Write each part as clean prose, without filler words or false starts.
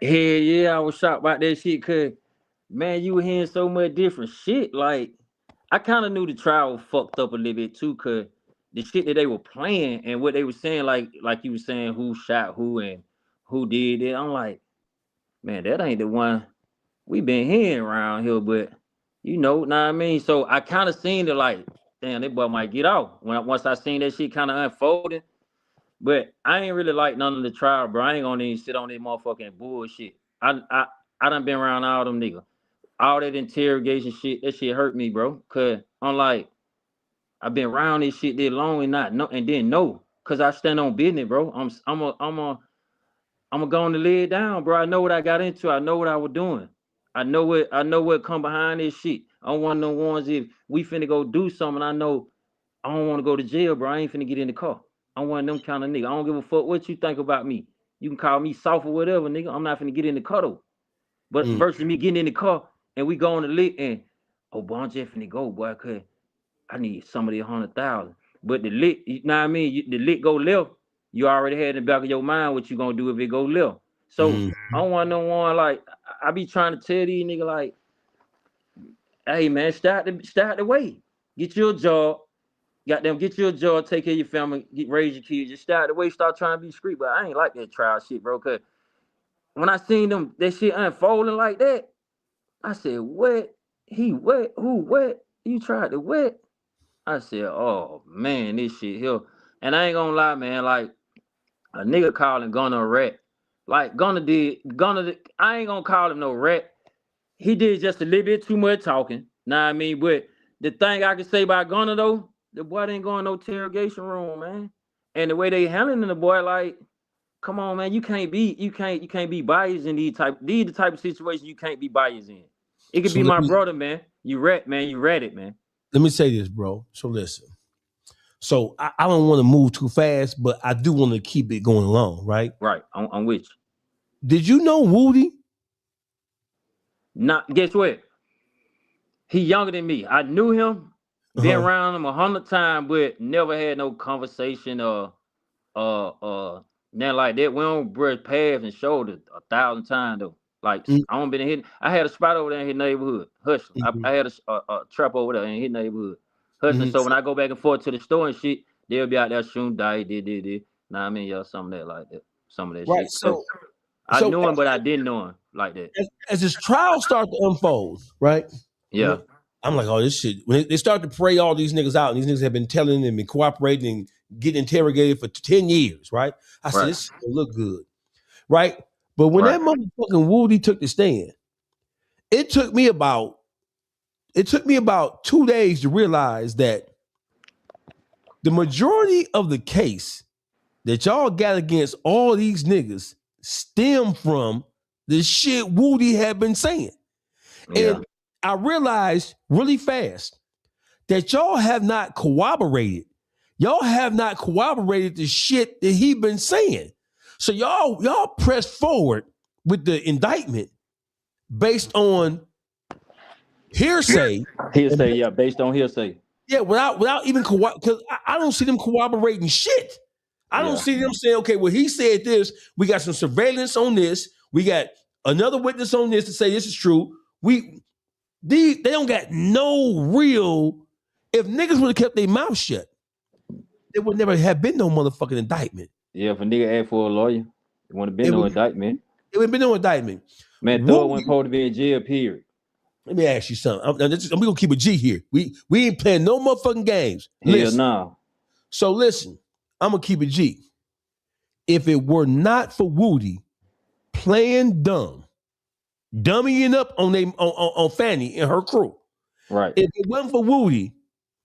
Hell yeah, I was shocked about that shit cause man, you were hearing so much different shit. Like I kind of knew the trial was fucked up a little bit too, cause the shit that they were playing and what they were saying, like you were saying, who shot who and who did it. I'm like, man, that ain't the one we been hearing around here, but know what I mean. So I kind of seen it like, damn, that boy might get off once I seen that shit kind of unfolding. But I ain't really like none of the trial, bro. I ain't gonna even sit on that motherfucking bullshit. I done been around all them niggas. All that interrogation shit, that shit hurt me, bro. Cause I'm like, I've been around this shit this long and not know and didn't know. Cause I stand on business, bro. I'm a going to lay it down, bro. I know what I got into. I know what I was doing. I know what come behind this shit. I'm one of the ones if we finna go do something. I know I don't want to go to jail, bro. I ain't finna get in the car. I'm one of them kind of nigga. I don't give a fuck what you think about me. You can call me soft or whatever, nigga. I'm not finna get in the car though. But Mm. versus me getting in the car and we going to lick and oh, boy, I'm just finna go, boy, cause I need somebody 100,000. But the lick, you know what I mean? The lick go left. You already had in the back of your mind what you gonna do if it go left. So Mm. I don't want no one like I be trying to tell these nigga like, hey man, start the way. Get you a job. Goddamn, get you a job, take care of your family, raise your kids. Just start the way, start trying to be street. But I ain't like that trial shit, bro. Cause when I seen them that shit unfolding like that, I said, what? He what? Who what? You tried to what? I said, oh man, this shit here. And I ain't gonna lie, man, like a nigga calling Gunna a rat. Like I ain't gonna call him no rat. He did just a little bit too much talking. Know what I mean? But the thing I can say about Gunna though, the boy didn't go in no interrogation room, man. And the way they handling the boy, like, come on, man, you can't be biased in these the type of situations you can't be biased in. It could So be my brother, man. You read it, man. let me say this, bro. So listen. So I don't want to move too fast, but I do want to keep it going along, right? Right. I'm with you. Did you know Woody? Not guess what? He younger than me. I knew him, been Uh-huh. around him 100 times, but never had no conversation or nothing like that. We don't brush paths and shoulders 1,000 times though. Like I don't been in his, I had a spot over there in his neighborhood, hustling. I Mm-hmm. had a trap over there in his neighborhood, hustling. Mm-hmm. So when I go back and forth to the store and shit, they'll be out there shooting dice, did. Nah, I mean, y'all some of that like that, some of that Right. shit. So So I so knew him, but I didn't know him like that. as this trial started to unfold, right? Yeah, I'm like, oh, this shit. When they start to pray all these niggas out, and these niggas have been telling them and cooperating and getting interrogated for 10 years, right? I said, right, this shit don't look good, right? But when right, that motherfucking Woody took the stand, it took me about it took me about 2 days to realize that the majority of the case that y'all got against all these niggas stem from the shit Woody had been saying. yeah, And I realized really fast that y'all have not corroborated. Y'all have not corroborated the shit that he been saying. So y'all press forward with the indictment based on hearsay. And hearsay. Yeah, based on hearsay. yeah, without even because I don't see them corroborating shit. I don't Yeah, see them saying, okay, well, he said this. We got some surveillance on this. We got another witness on this to say this is true. They don't got no real. If niggas would have kept their mouth shut, there would never have been no motherfucking indictment. yeah. If a nigga asked for a lawyer, it wouldn't have been It no would indictment. it would have been no indictment. Man, Thug wasn't Woody, supposed to be in jail. Period. let me ask you something. We gonna keep a G here. We ain't playing no motherfucking games. Hell Listen. nah. So listen, I'm gonna keep a G. If it were not for Woody playing dumb, dummying up on Fanny and her crew, Right. if it wasn't for Woody,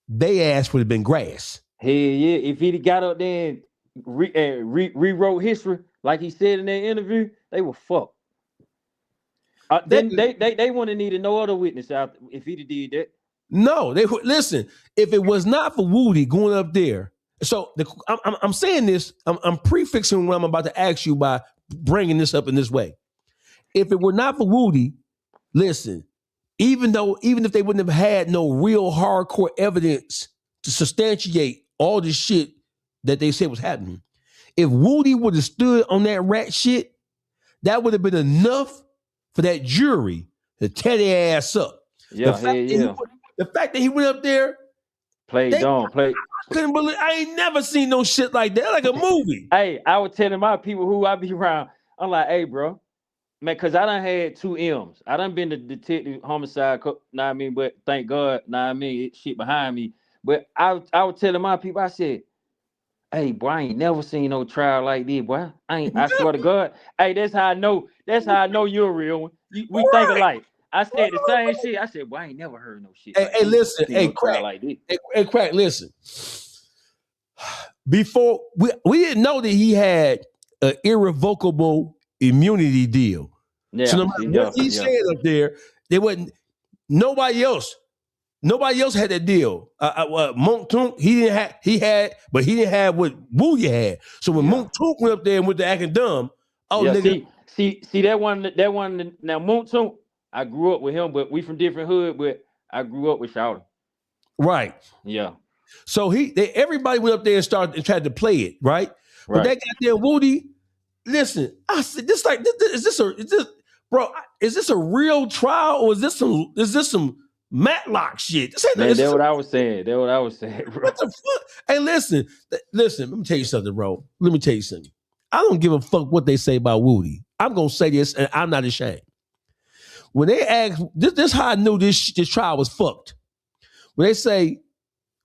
they ass would have been grass. Hell yeah. If he'd got up there and rewrote history like he said in that interview, they were fucked. They, Then they wouldn't have needed no other witness out if he'd did that. no, they would listen. If it was not for Woody going up there, so I'm saying this. I'm prefixing what I'm about to ask you by bringing this up in this way. If it were not for Woody, listen. Even if they wouldn't have had no real hardcore evidence to substantiate all this shit that they said was happening, if Woody would have stood on that rat shit, that would have been enough for that jury to tear their ass up. Yeah, hell The fact that he went up there, Play. I couldn't believe. I ain't never seen no shit like that, like a movie. Hey, I was telling my people who I be around, I'm like, hey, bro, man, because I done had 2 M's. I done been the detective homicide, know what I mean? But thank God, know what I mean? It shit behind me. But I was telling my people, I said, hey, boy, I ain't never seen no trial like this, boy. I swear to God. Hey, that's how I know you're a real one. We think alike. I said the same shit. I said, boy, I ain't never heard no shit. Hey, listen, Crack like this. Hey, Crack, listen. Before we didn't know that he had an irrevocable immunity deal. Yeah, so no matter what he said up there wasn't nobody else. Nobody else had that deal. Monk Tunk, he didn't have what Booyah had. So when Monk Tunk went up there and went to acting dumb, nigga. See that one now Monk Tunk, I grew up with him, but we from different hood, but I grew up with Shouter. Right. Yeah. So everybody went up there and started and tried to play it, right? But that goddamn Woody, listen, I said is this a real trial or is this some Matlock shit? That's what I was saying. That's what I was saying, bro. What the fuck? Hey, listen, let me tell you something, bro. Let me tell you something. I don't give a fuck what they say about Woody. I'm gonna say this, and I'm not ashamed. When they ask, this how I knew this trial was fucked. When they say,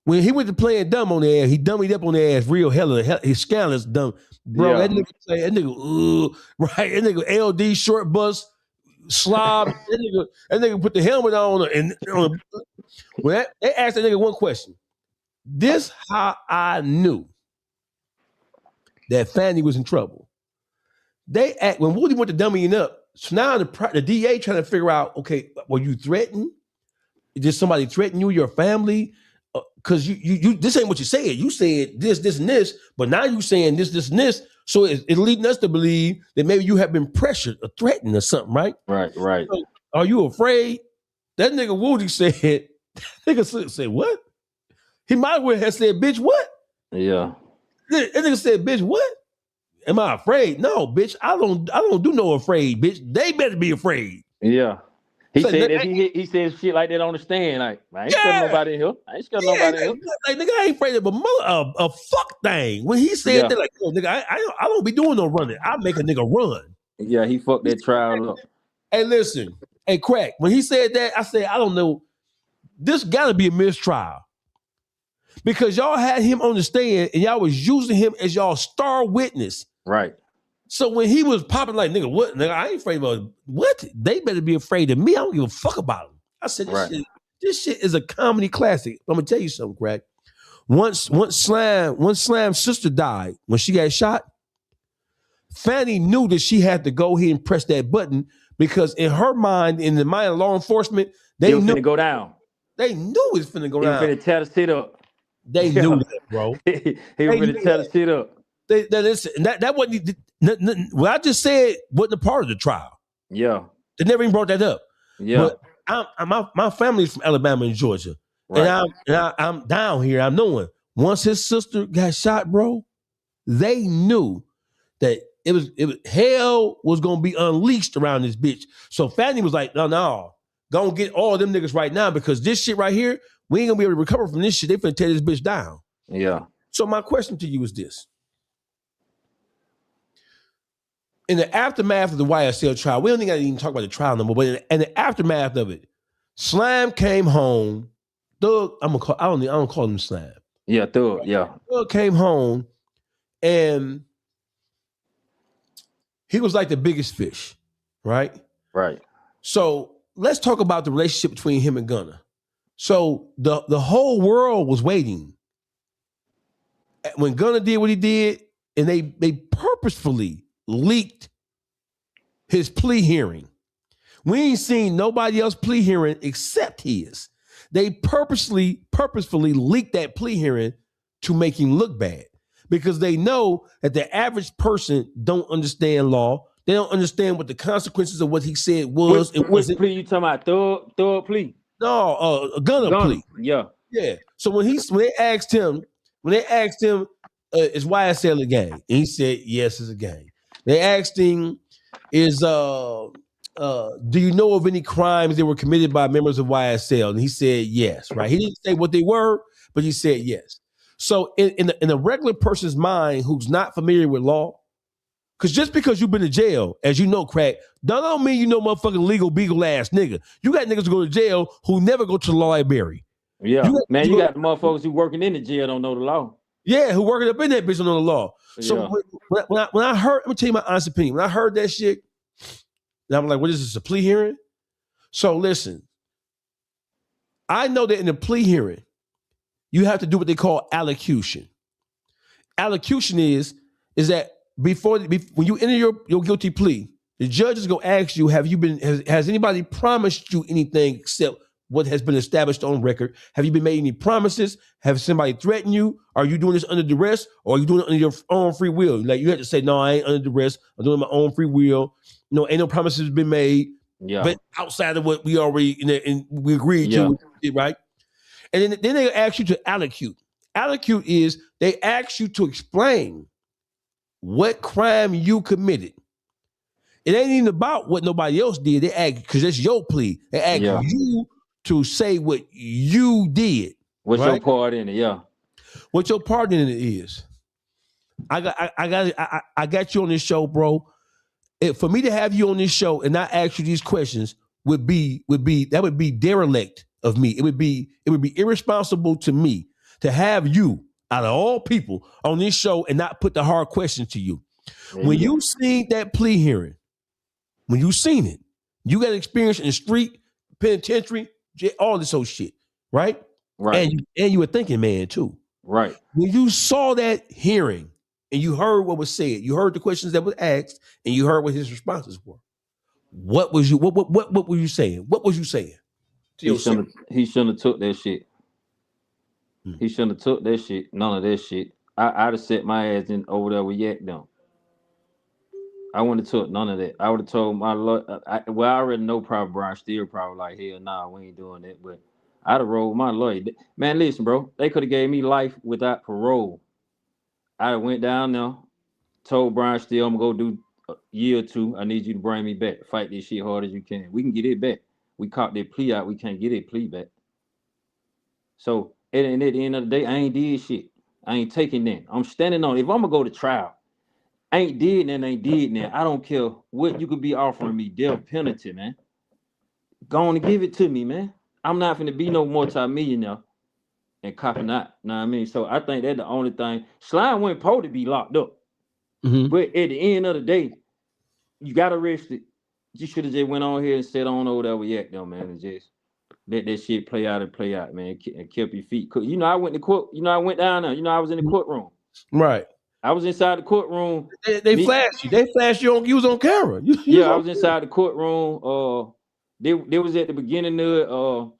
when he went to playing dumb on their ass, he dummied up on their ass real hell. His scandalous dumb. Bro, that nigga, right? That nigga LD short bus, slob. that nigga put the helmet on and when they asked that nigga one question. This how I knew that Fanny was in trouble. When Woody went to dummying up, so now the DA trying to figure out, okay, were you threatened? Did somebody threaten you, your family? Because you this ain't what you said. You said this, and this, but now you saying this, and this. So it's leading us to believe that maybe you have been pressured or threatened or something, right? Right. So, are you afraid? That nigga Woody said, nigga said what? He might as well have said, bitch, what? Yeah. That nigga said, bitch, what? Am I afraid? No, bitch. I don't do no afraid, bitch. They better be afraid. Yeah. He said if he said shit like that on the stand, like, I ain't scared of nobody in here. I ain't scared of nobody in here. Like, nigga, I ain't afraid of a fuck thing. When he said that, like, oh, nigga, I don't be doing no running. I make a nigga run. Yeah, he fucked that trial up. Hey, listen. Hey, Crack. When he said that, I said, I don't know. This gotta be a mistrial. Because y'all had him on the stand and y'all was using him as y'all star witness. Right. So when he was popping like, nigga, what? Nigga, I ain't afraid about what? They better be afraid of me. I don't give a fuck about him. I said, this shit is a comedy classic. I'm gonna tell you something, Crack. Once Slam's sister died, when she got shot, Fanny knew that she had to go ahead and press that button because in her mind, in the mind of law enforcement, they knew finna go down. They knew it was finna go down. He was finna tear the shit up. They knew that, bro. He was finna tear the shit up. That wasn't what I just said wasn't a part of the trial. Yeah. They never even brought that up. Yeah. But my family's from Alabama and Georgia. Right. And I'm down here. I'm knowing once his sister got shot, bro, they knew that it was hell was gonna be unleashed around this bitch. So Fanny was like, no, go and get all them niggas right now because this shit right here, we ain't gonna be able to recover from this shit. They finna tear this bitch down. Yeah. So my question to you is this. In the aftermath of the YSL trial, we don't think I even talk about the trial number, but in the aftermath of it, Slime came home. Thug, I don't call him Slime. Yeah, Thug, yeah. Thug came home and he was like the biggest fish, right? Right. So let's talk about the relationship between him and Gunna. So the whole world was waiting when Gunna did what he did, and they purposefully leaked his plea hearing. We ain't seen nobody else plea hearing except his. They purposefully leaked that plea hearing to make him look bad because they know that the average person don't understand law. They don't understand what the consequences of what he said was. Which plea you talking about? Thug plea? No, a Gunna plea. Yeah. Yeah. So when they asked him, is YSL a gang? And he said, yes, it's a gang. They asked him, is do you know of any crimes that were committed by members of YSL? And he said yes, right? He didn't say what they were, but he said yes. So in a regular person's mind who's not familiar with law, because just because you've been to jail, as you know, crack, don't mean you know motherfucking legal beagle ass nigga. You got niggas who go to jail who never go to the library. Yeah, man, you got the motherfuckers who working in the jail don't know the law. Yeah, who working up in that bitch don't know the law. So Yeah. when I heard, let me tell you my honest opinion. When I heard that shit, I'm like, what is this, a plea hearing? So listen, I know that in a plea hearing, you have to do what they call allocution. Allocution is that when you enter your guilty plea, the judge is gonna ask you, has anybody promised you anything except what has been established on record? Have you been made any promises? Have somebody threatened you? Are you doing this under duress, or are you doing it under your own free will? Like you have to say, no, I ain't under duress. I'm doing my own free will. No, ain't no promises been made. Yeah. But outside of what we already and we agreed to, right? And then they ask you to allocute. Allocute is they ask you to explain what crime you committed. It ain't even about what nobody else did. They ask, because it's your plea. They ask you to say what you did. What's your part in it? Yeah. What your part in it is. I got you on this show, bro. For me to have you on this show and not ask you these questions would be derelict of me. It would be irresponsible to me to have you out of all people on this show and not put the hard questions to you. When you seen that plea hearing, when you seen it, you got experience in the street, penitentiary, all this old shit, right? Right. And you were thinking man too. Right. When you saw that hearing and you heard what was said, you heard the questions that were asked, and you heard what his responses were. What were you saying? What was you saying? He shouldn't have took that shit. He shouldn't have took that shit. None of that shit. I'd have set my ass in over there with Yak them. I wouldn't have took none of that. I would have told my lawyer. I already know probably Brian Steele probably like, hell nah, we ain't doing that. But I'd have rolled my lawyer. Man, listen, bro. They could have gave me life without parole. I went down there, told Brian Steele I'm gonna go do a year or two. I need you to bring me back. Fight this shit hard as you can. We can get it back. We caught that plea out. We can't get that plea back. So at the end of the day, I ain't did shit. I ain't taking that. I'm standing on it. If I'm gonna go to trial, ain't did that. I don't care what you could be offering me, death penalty, man. Go on and give it to me, man. I'm not gonna be no multi-millionaire and copping out. Know what I mean? So I think that's the only thing. Slime wasn't supposed to be locked up. Mm-hmm. But at the end of the day, you got arrested. You should have just went on here and sat on over there with Yak though, man, and just let that shit play out, man, and kept your feet cooked. You know, I went to court. You know, I went down there. You know, I was in the courtroom. Right. I was inside the courtroom. They flashed you. They flashed you on. You was on camera. I was inside the courtroom. They was at the beginning of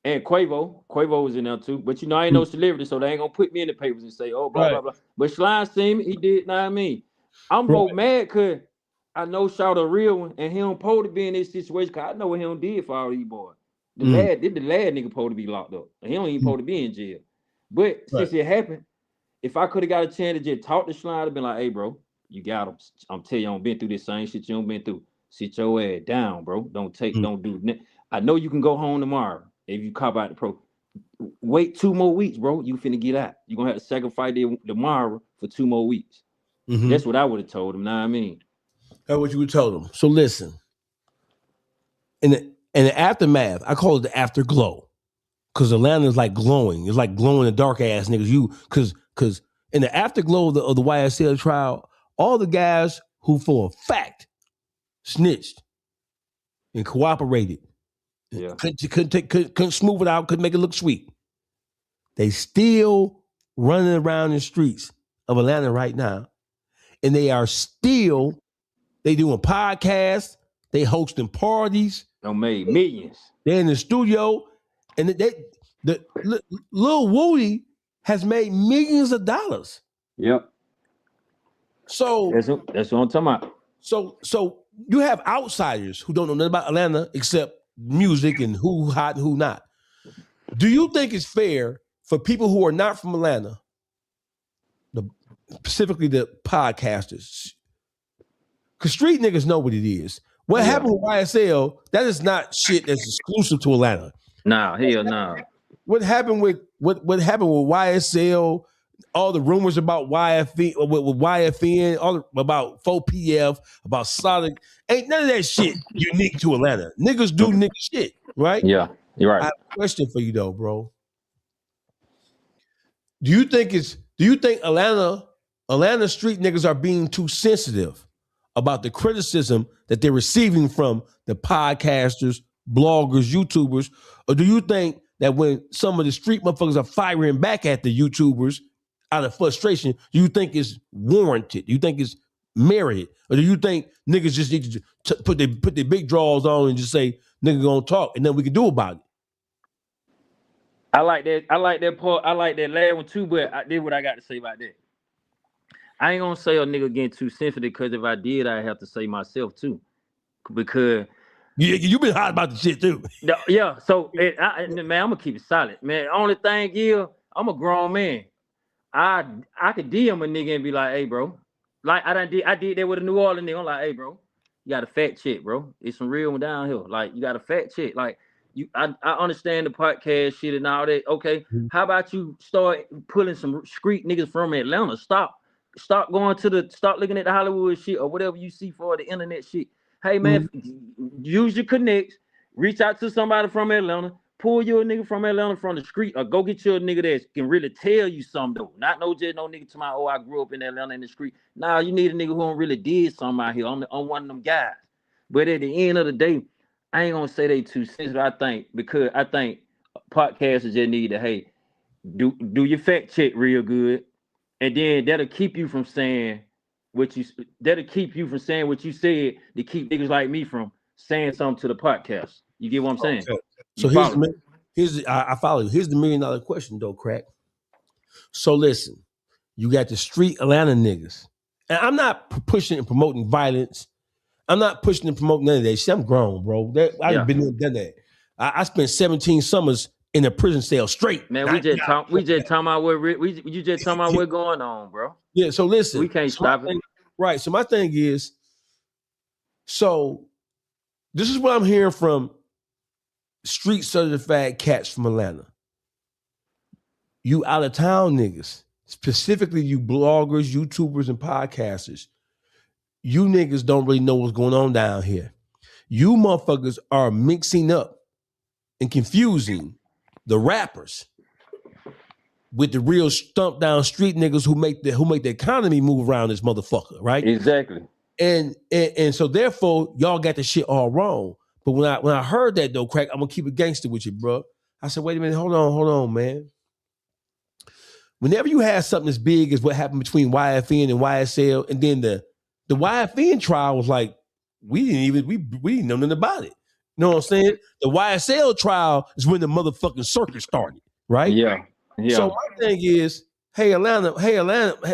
and Quavo was in there too. But you know, I ain't no celebrity, so they ain't gonna put me in the papers and say, oh, blah, blah, blah. But Slime seen me, he did, know what I mean? I'm both mad because I know Shout a real one, and he don't supposed to be in this situation because I know what he don't did for all these boys. The lad nigga supposed to be locked up. He don't even supposed to be in jail. But since it happened, if I could have got a chance to just talk to Slime, I'd been like, hey, bro, you got him. I'm telling you, I don't been through this same shit you don't been through. Sit your ass down, bro. Don't do that. I know you can go home tomorrow if you cop out the pro. Wait 2 more weeks, bro. You finna get out. You're gonna have to sacrifice tomorrow for 2 more weeks. Mm-hmm. That's what I would have told him. Know what I mean? That's what you would tell them. So listen, in the aftermath, I call it the afterglow, because Atlanta is like glowing. It's like glowing in the dark ass niggas. Because in the afterglow of the YSL trial, all the guys who for a fact snitched and cooperated, couldn't smooth it out, couldn't make it look sweet. They still running around the streets of Atlanta right now, and they doing podcasts, they hosting parties. They made millions. They're in the studio, and Lil Woody has made millions of dollars. Yep. So that's what I'm talking about. So you have outsiders who don't know nothing about Atlanta except music and who hot and who not. Do you think it's fair for people who are not from Atlanta, specifically the podcasters? Because street niggas know what it is. What happened with YSL, that is not shit that's exclusive to Atlanta. Nah, hell nah. What happened with what happened with YSL, all the rumors about YFN, with YFN, about 4PF, about Sonic, ain't none of that shit unique to Atlanta. Niggas do nigga shit, right? Yeah, you're I right. have a question for you though, bro. Do you think Atlanta street niggas are being too sensitive about the criticism that they're receiving from the podcasters, bloggers, YouTubers? Or do you think that when some of the street motherfuckers are firing back at the YouTubers out of frustration, do you think it's warranted? Do you think it's merited? Or do you think niggas just need to put their big draws on and just say, nigga gonna talk and then we can do about it? I like that. I like that part. I like that last one too. But this what I got to say about that. I ain't gonna say a nigga getting too sensitive because if I did, I have to say myself too. Because you been hot about the shit too. Yeah. So man, I'm gonna keep it solid, man. Only thing is, I'm a grown man. I could DM a nigga and be like, hey, bro. Like I did that with a New Orleans nigga. I'm like, hey, bro, you got a fact check, bro. It's some real one down here. Like you got a fact check. Like I understand the podcast shit and all that. Okay, how about you start pulling some street niggas from Atlanta? Stop going to stop looking at the Hollywood shit or whatever you see for the internet shit. Hey man, use your connects. Reach out to somebody from Atlanta. Pull you a nigga from Atlanta from the street, or go get you a nigga that can really tell you something though. Not no nigga to my I grew up in Atlanta in the street. Nah, you need a nigga who don't really did something out here. I'm one of them guys. But at the end of the day, I ain't gonna say they too sensitive. I think podcasters just need to do your fact check real good, and then that'll keep you from saying what you said to keep niggas like me from saying something to the podcast. You get what I'm saying? Okay. So I follow you. Here's the $1 million question though, crack. So listen, you got the street Atlanta niggas, and I'm not pushing and promoting violence. I'm not pushing and promoting none of that shit. I'm grown, bro. I've been there, done that. I spent 17 summers in a prison cell straight. Man, we just talking about you just talking about what's going on, bro. Yeah. So listen, we can't stop it. Right. So my thing is, so this is what I'm hearing from street certified cats from Atlanta. You out of town niggas, specifically you bloggers, YouTubers, and podcasters, you niggas don't really know what's going on down here. You motherfuckers are mixing up and confusing the rappers with the real stump down street niggas who make the economy move around this motherfucker, right? Exactly. And so therefore y'all got the shit all wrong. But when I heard that though, crack, I'm gonna keep it gangster with you, bro. I said, wait a minute, hold on, man. Whenever you have something as big as what happened between YFN and YSL, and then the YFN trial was like, we didn't know nothing about it. You know what I'm saying? The YSL trial is when the motherfucking circus started, right? Yeah. So my thing is, hey Atlanta,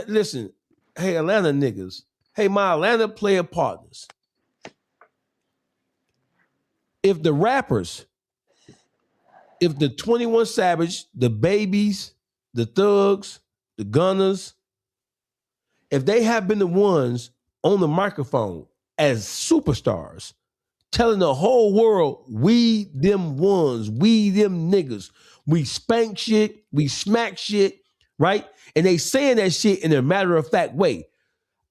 listen, hey Atlanta niggas, hey my Atlanta player partners. If the rappers, if the 21 Savage, the Babies, the Thugs, the Gunners, if they have been the ones on the microphone as superstars, telling the whole world, we them ones, we them niggas, we spank shit, we smack shit, right? And they saying that shit in a matter-of-fact way.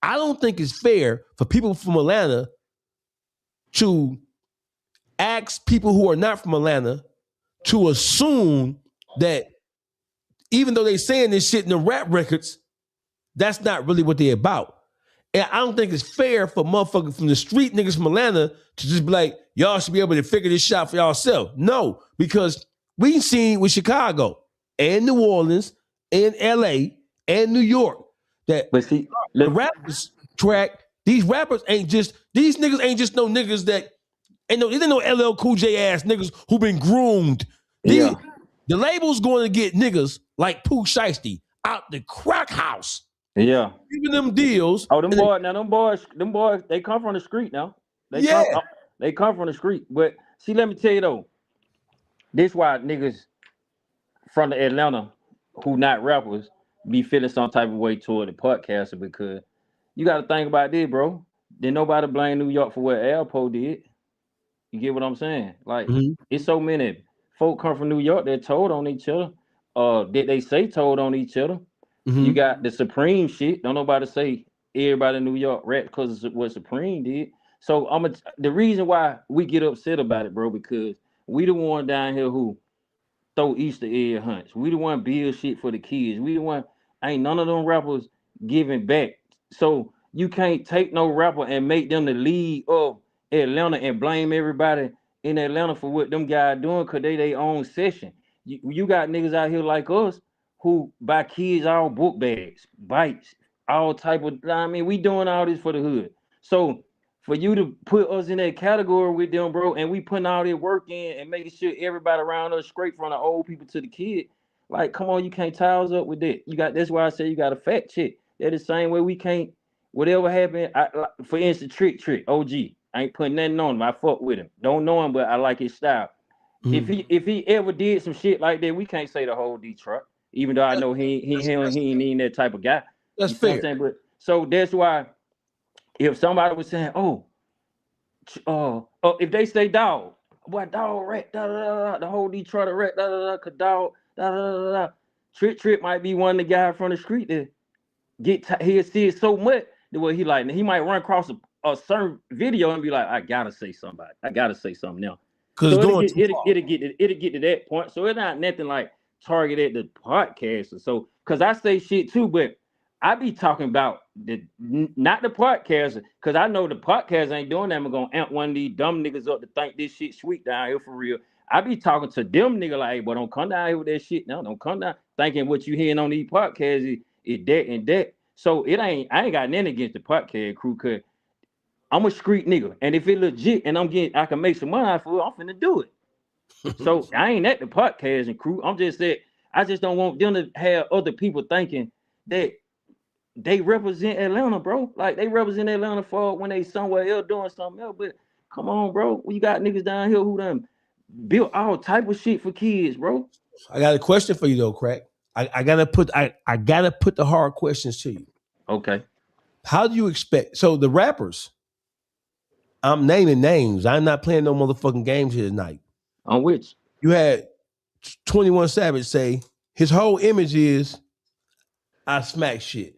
I don't think it's fair for people from Atlanta to ask people who are not from Atlanta to assume that even though they saying this shit in the rap records, that's not really what they're about. And I don't think it's fair for motherfuckers from the street niggas from Atlanta to just be like, y'all should be able to figure this shit out for yourself. No, because we seen with Chicago and New Orleans and LA and New York that the rappers track, these niggas ain't just no niggas that ain't no LL Cool J ass niggas who been groomed. The label's going to get niggas like Pooh Shiesty out the crack house. Yeah. Giving them deals. Oh, them boys, they come from the street now. They come from the street. But see, let me tell you though, this why niggas from the Atlanta who not rappers be feeling some type of way toward the podcaster, because you got to think about this, bro. then nobody blame New York for what Alpo did. You get what I'm saying? Like Mhm. it's so many folk come from New York that told on each other. Did they say told on each other? You Mhm. got the Supreme shit. Don't nobody say everybody in New York rat because of what Supreme did. So the reason why we get upset about it, bro, because we the one down here who throw Easter egg hunts. We the one build shit for the kids. We the one ain't none of them rappers giving back. So you can't take no rapper and make them the lead of Atlanta and blame everybody in Atlanta for what them guys doing because they their own session. You got niggas out here like us who buy kids all book bags, bikes, all type of I mean, we doing all this for the hood. So for you to put us in that category with them, bro, and we putting all that work in and making sure everybody around us straight from the old people to the kid, like, come on, you can't tie us up with that. You got that's why I say you got to fact check. That the same way we can't. Whatever happened, for instance, Trick OG, I ain't putting nothing on him. I fuck with him. Don't know him, but I like his style. Mhm. If he ever did some shit like that, we can't say the whole Detroit. Even though I know he ain't even that type of guy. That's You see what I'm fair. saying? But so that's why if somebody was saying, oh, if they say dog, what dog rat, da, da, da, da, the whole Detroit rat, da da da, cause dog, da da da da. Trip might be one of the guys from the street that he'll see it so much the way he might run across a certain video and be like, I gotta say somebody, I gotta say something now. Because So it's going too far. it'll get to that point. So it's not nothing like targeted the podcast. So because I say shit too, but I be talking about not the podcast because I know the podcast ain't doing that. I'm gonna amp one of these dumb niggas up to think this shit sweet down here for real. I be talking to them nigga like, hey, but don't come down here with that shit now. Don't come down thinking what you hearing on these podcasts is that and that. So I ain't got nothing against the podcast crew because I'm a street nigga. And if it legit and I can make some money out of it, I'm finna do it. So I ain't at the podcast and crew. I'm just that I just don't want them to have other people thinking that they represent Atlanta, bro. Like they represent Atlanta for when they somewhere else doing something else. But come on, bro. We got niggas down here who done built all type of shit for kids, bro. I got a question for you though, Crack. I gotta put the hard questions to you. Okay. How do you expect so the rappers? I'm naming names. I'm not playing no motherfucking games here tonight. On which? You had 21 Savage say his whole image is I smack shit.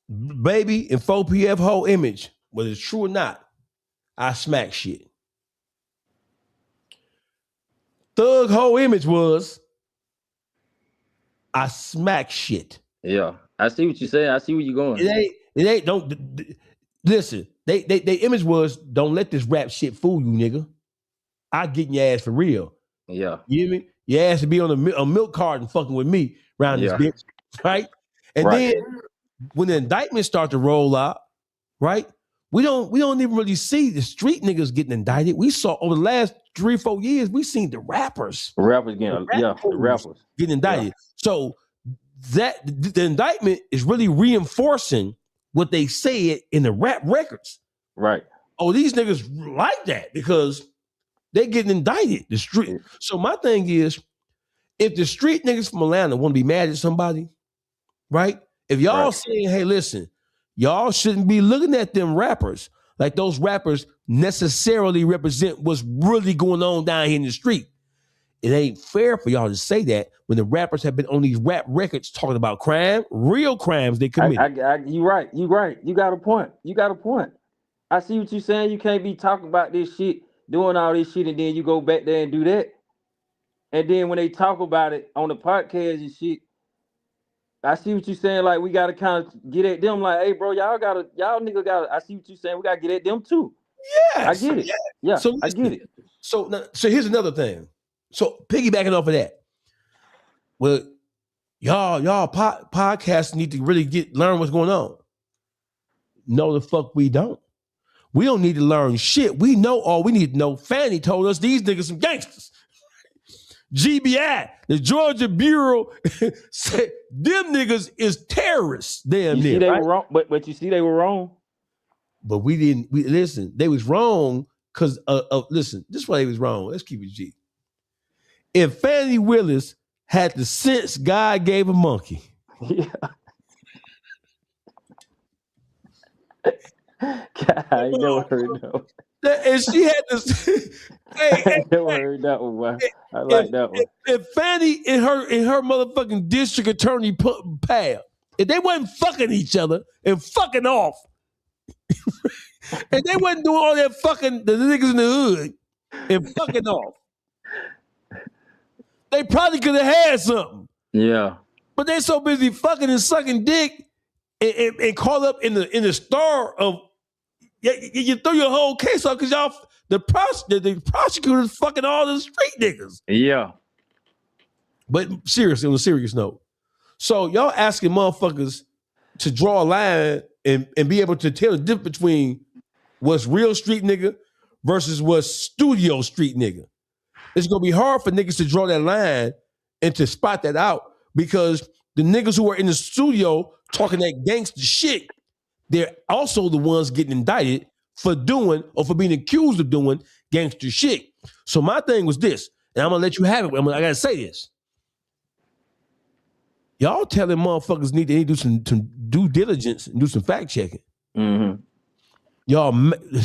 Baby and 4PF whole image, whether it's true or not, I smack shit. Thug whole image was I smack shit. Yeah. I see what you say. I see where you're going. It ain't don't listen. They image was don't let this rap shit fool you, nigga. I get in your ass for real. Yeah. You hear me? Your ass to be on a milk carton fucking with me around this Yeah. bitch, right? And Right. then when the indictments start to roll out, right? We don't even really see the street niggas getting indicted. We saw over the last 3-4 years, we seen the rappers, Rappers the getting rap the fools rappers. getting Yeah. indicted. So that the indictment is really reinforcing what they said in the rap records. Right. Oh, these niggas like that because they getting indicted. The street. Yeah. So my thing is, if the street niggas from Atlanta want to be mad at somebody, right? If y'all Right. saying, hey, listen, y'all shouldn't be looking at them rappers like those rappers necessarily represent what's really going on down here in the street. It ain't fair for y'all to say that when the rappers have been on these rap records talking about crime, real crimes they committed. You right. You right. You got a point. You got a point. I see what you're saying. You can't be talking about this shit, doing all this shit, and then you go back there and do that. And then when they talk about it on the podcast and shit, I see what you're saying. Like we gotta kind of get at them. Like, hey, bro, y'all nigga gotta. I see what you're saying. We gotta get at them too. I Yes. get it. Yeah, So I get listen. it. So here's another thing. So piggybacking off of that, well, y'all podcasts need to really learn what's going on. No, the fuck we don't. We don't need to learn shit. We know all we need to know. Fanny told us these niggas some gangsters. GBI, the Georgia Bureau, said them niggas is terrorists. Damn You see near, they right? were wrong, but you see they were wrong. But we didn't. We listen. They was wrong because listen. This is why they was wrong. Let's keep it G. If Fannie Willis had the sense God gave a monkey, Yeah. God, I ain't never heard that one. And she had this. Hey, I ain't never heard that one, boy. I if, like that one. if Fanny and her motherfucking district attorney pal, if they wasn't fucking each other and fucking off, and they wasn't doing all that fucking the niggas in the hood and fucking off, they probably could have had something. Yeah. But they so busy fucking and sucking dick and caught up in the star of you threw your whole case off because y'all the prosecutors fucking all the street niggas. Yeah. But seriously, on a serious note, so y'all asking motherfuckers to draw a line and be able to tell the difference between what's real street nigga versus what's studio street nigga. It's gonna be hard for niggas to draw that line and to spot that out because the niggas who are in the studio talking that gangster shit, they're also the ones getting indicted for doing or for being accused of doing gangster shit. So my thing was this, and I'm gonna let you have it. I gotta say this. Y'all telling motherfuckers they need to do some due diligence and do some fact checking. Mm-hmm.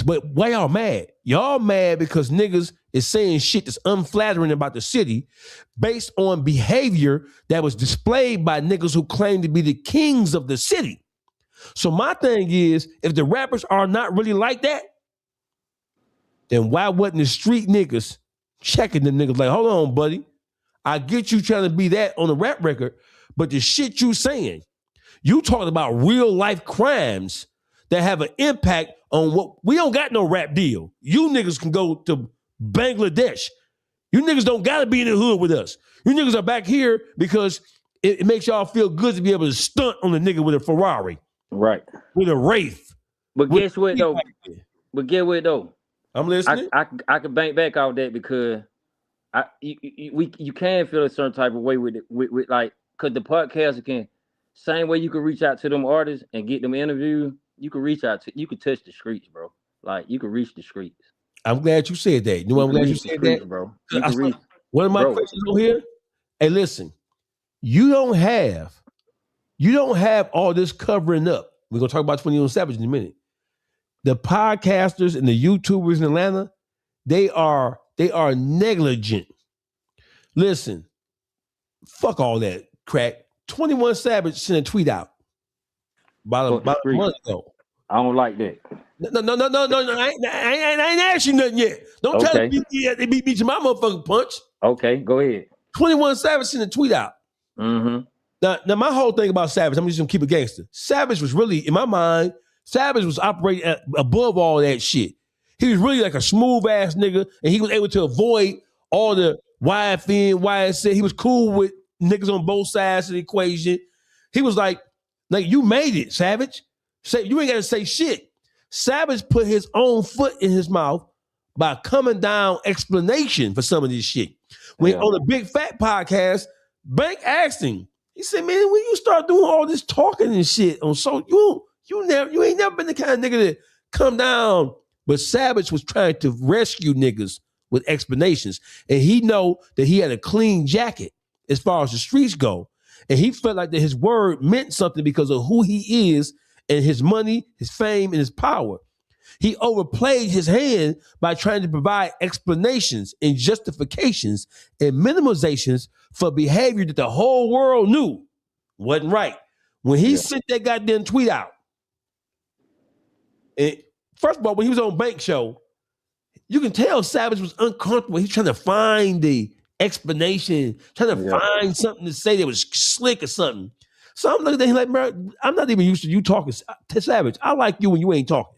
But why y'all mad? Y'all mad because niggas is saying shit that's unflattering about the city based on behavior that was displayed by niggas who claim to be the kings of the city. So my thing is, if the rappers are not really like that, then why wasn't the street niggas checking the niggas like, hold on, buddy, I get you trying to be that on the rap record, but the shit you saying, you talking about real life crimes that have an impact on what we don't got no rap deal. You niggas can go to Bangladesh. You niggas don't gotta be in the hood with us. You niggas are back here because it makes y'all feel good to be able to stunt on a nigga with a Ferrari. Right. With a Wraith. But guess what though? But get what though? I'm listening. I could bank back off that because you can feel a certain type of way with it with like because the podcaster can same way you can reach out to them artists and get them interviews, you can touch the streets, bro. Like you can reach the streets. I'm glad you said that. You know what I'm glad you said that, bro. One of my questions over here. Hey, listen, you don't have all this covering up. We're gonna talk about 21 Savage in a minute. The podcasters and the YouTubers in Atlanta, they are negligent. Listen, fuck all that crack. 21 Savage sent a tweet out about a month ago. I don't like that. No. I ain't asked you nothing yet. Don't try to beat me to my motherfucking punch. Okay, go ahead. 21 Savage sent a tweet out. Mm-hmm. Now my whole thing about Savage, I'm just gonna keep it gangster. Savage was really, in my mind, Savage was operating above all that shit. He was really like a smooth ass nigga, and he was able to avoid all the YFN, YSN. He was cool with niggas on both sides of the equation. He was like you made it, Savage. You ain't gotta say shit. Savage put his own foot in his mouth by coming down explanation for some of this shit. When on the Big Fat podcast, Bank asked him, he said, man, when you start doing all this talking and shit on you ain't never been the kind of nigga that come down. But Savage was trying to rescue niggas with explanations. And he know that he had a clean jacket as far as the streets go. And he felt like that his word meant something because of who he is and his money, his fame, and his power. He overplayed his hand by trying to provide explanations and justifications and minimizations for behavior that the whole world knew wasn't right. When he sent that goddamn tweet out, and first of all, when he was on Bank Show, you can tell Savage was uncomfortable. He's trying to find the explanation, trying to find something to say that was slick or something. So I'm looking at him like, bro, I'm not even used to you talking to Savage. I like you when you ain't talking.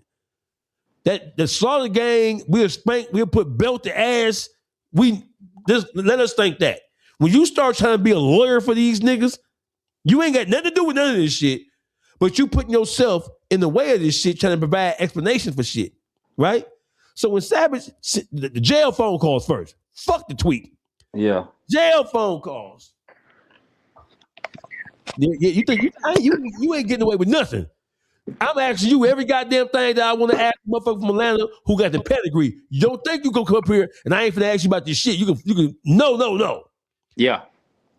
That the Slaughter Gang, we'll spank, we'll put belt to ass. Let us think that. When you start trying to be a lawyer for these niggas, you ain't got nothing to do with none of this shit, but you putting yourself in the way of this shit, trying to provide explanation for shit, right? So when Savage, the jail phone calls first, fuck the tweet. Yeah. Jail phone calls. Yeah, you think you ain't getting away with nothing. I'm asking you every goddamn thing that I want to ask a motherfucker from Atlanta who got the pedigree. You don't think you gonna come up here and I ain't finna ask you about this shit. You can no. Yeah.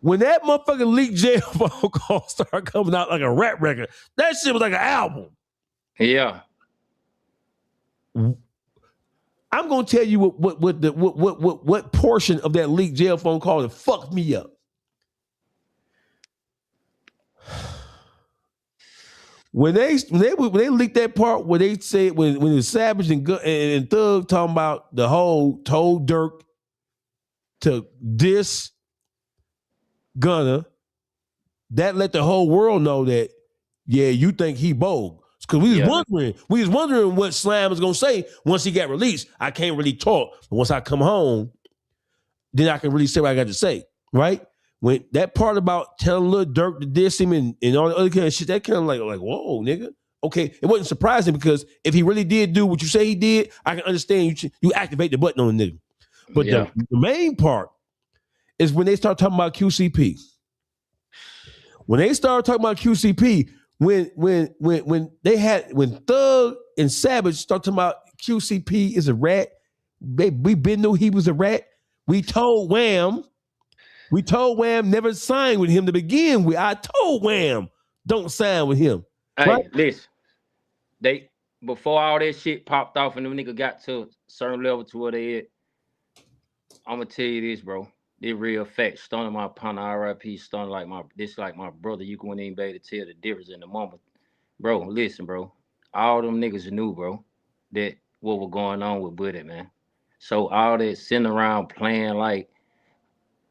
When that motherfucking leaked jail phone call started coming out like a rap record, that shit was like an album. Yeah. I'm gonna tell you what portion of that leaked jail phone call that fucked me up. When they leaked that part where they said when the Savage and Thug talking about the whole told Dirk to diss Gunna, that let the whole world know that you think he bold. Because we was wondering what Slam was gonna say once he got released. I can't really talk, but once I come home, then I can really say what I got to say, right? When that part about telling Lil Durk to diss him and all the other kind of shit, that kind of like whoa, nigga. Okay, it wasn't surprising because if he really did do what you say he did, I can understand you activate the button on the nigga. But the main part is when they start talking about QCP. When they started talking about QCP, when Thug and Savage started talking about QCP is a rat, we been knew he was a rat. We told Wham never sign with him to begin with. I told Wham don't sign with him. Hey, right? Listen, before all that shit popped off and them nigga got to a certain level to where they at, I'm gonna tell you this, bro. This real fact. Stunna my partner, RIP. Stunna like my brother. You couldn't even be able to tell the difference in the moment. Bro, listen, bro. All them niggas knew, bro, that what was going on with Buddy, man. So all that sitting around playing like,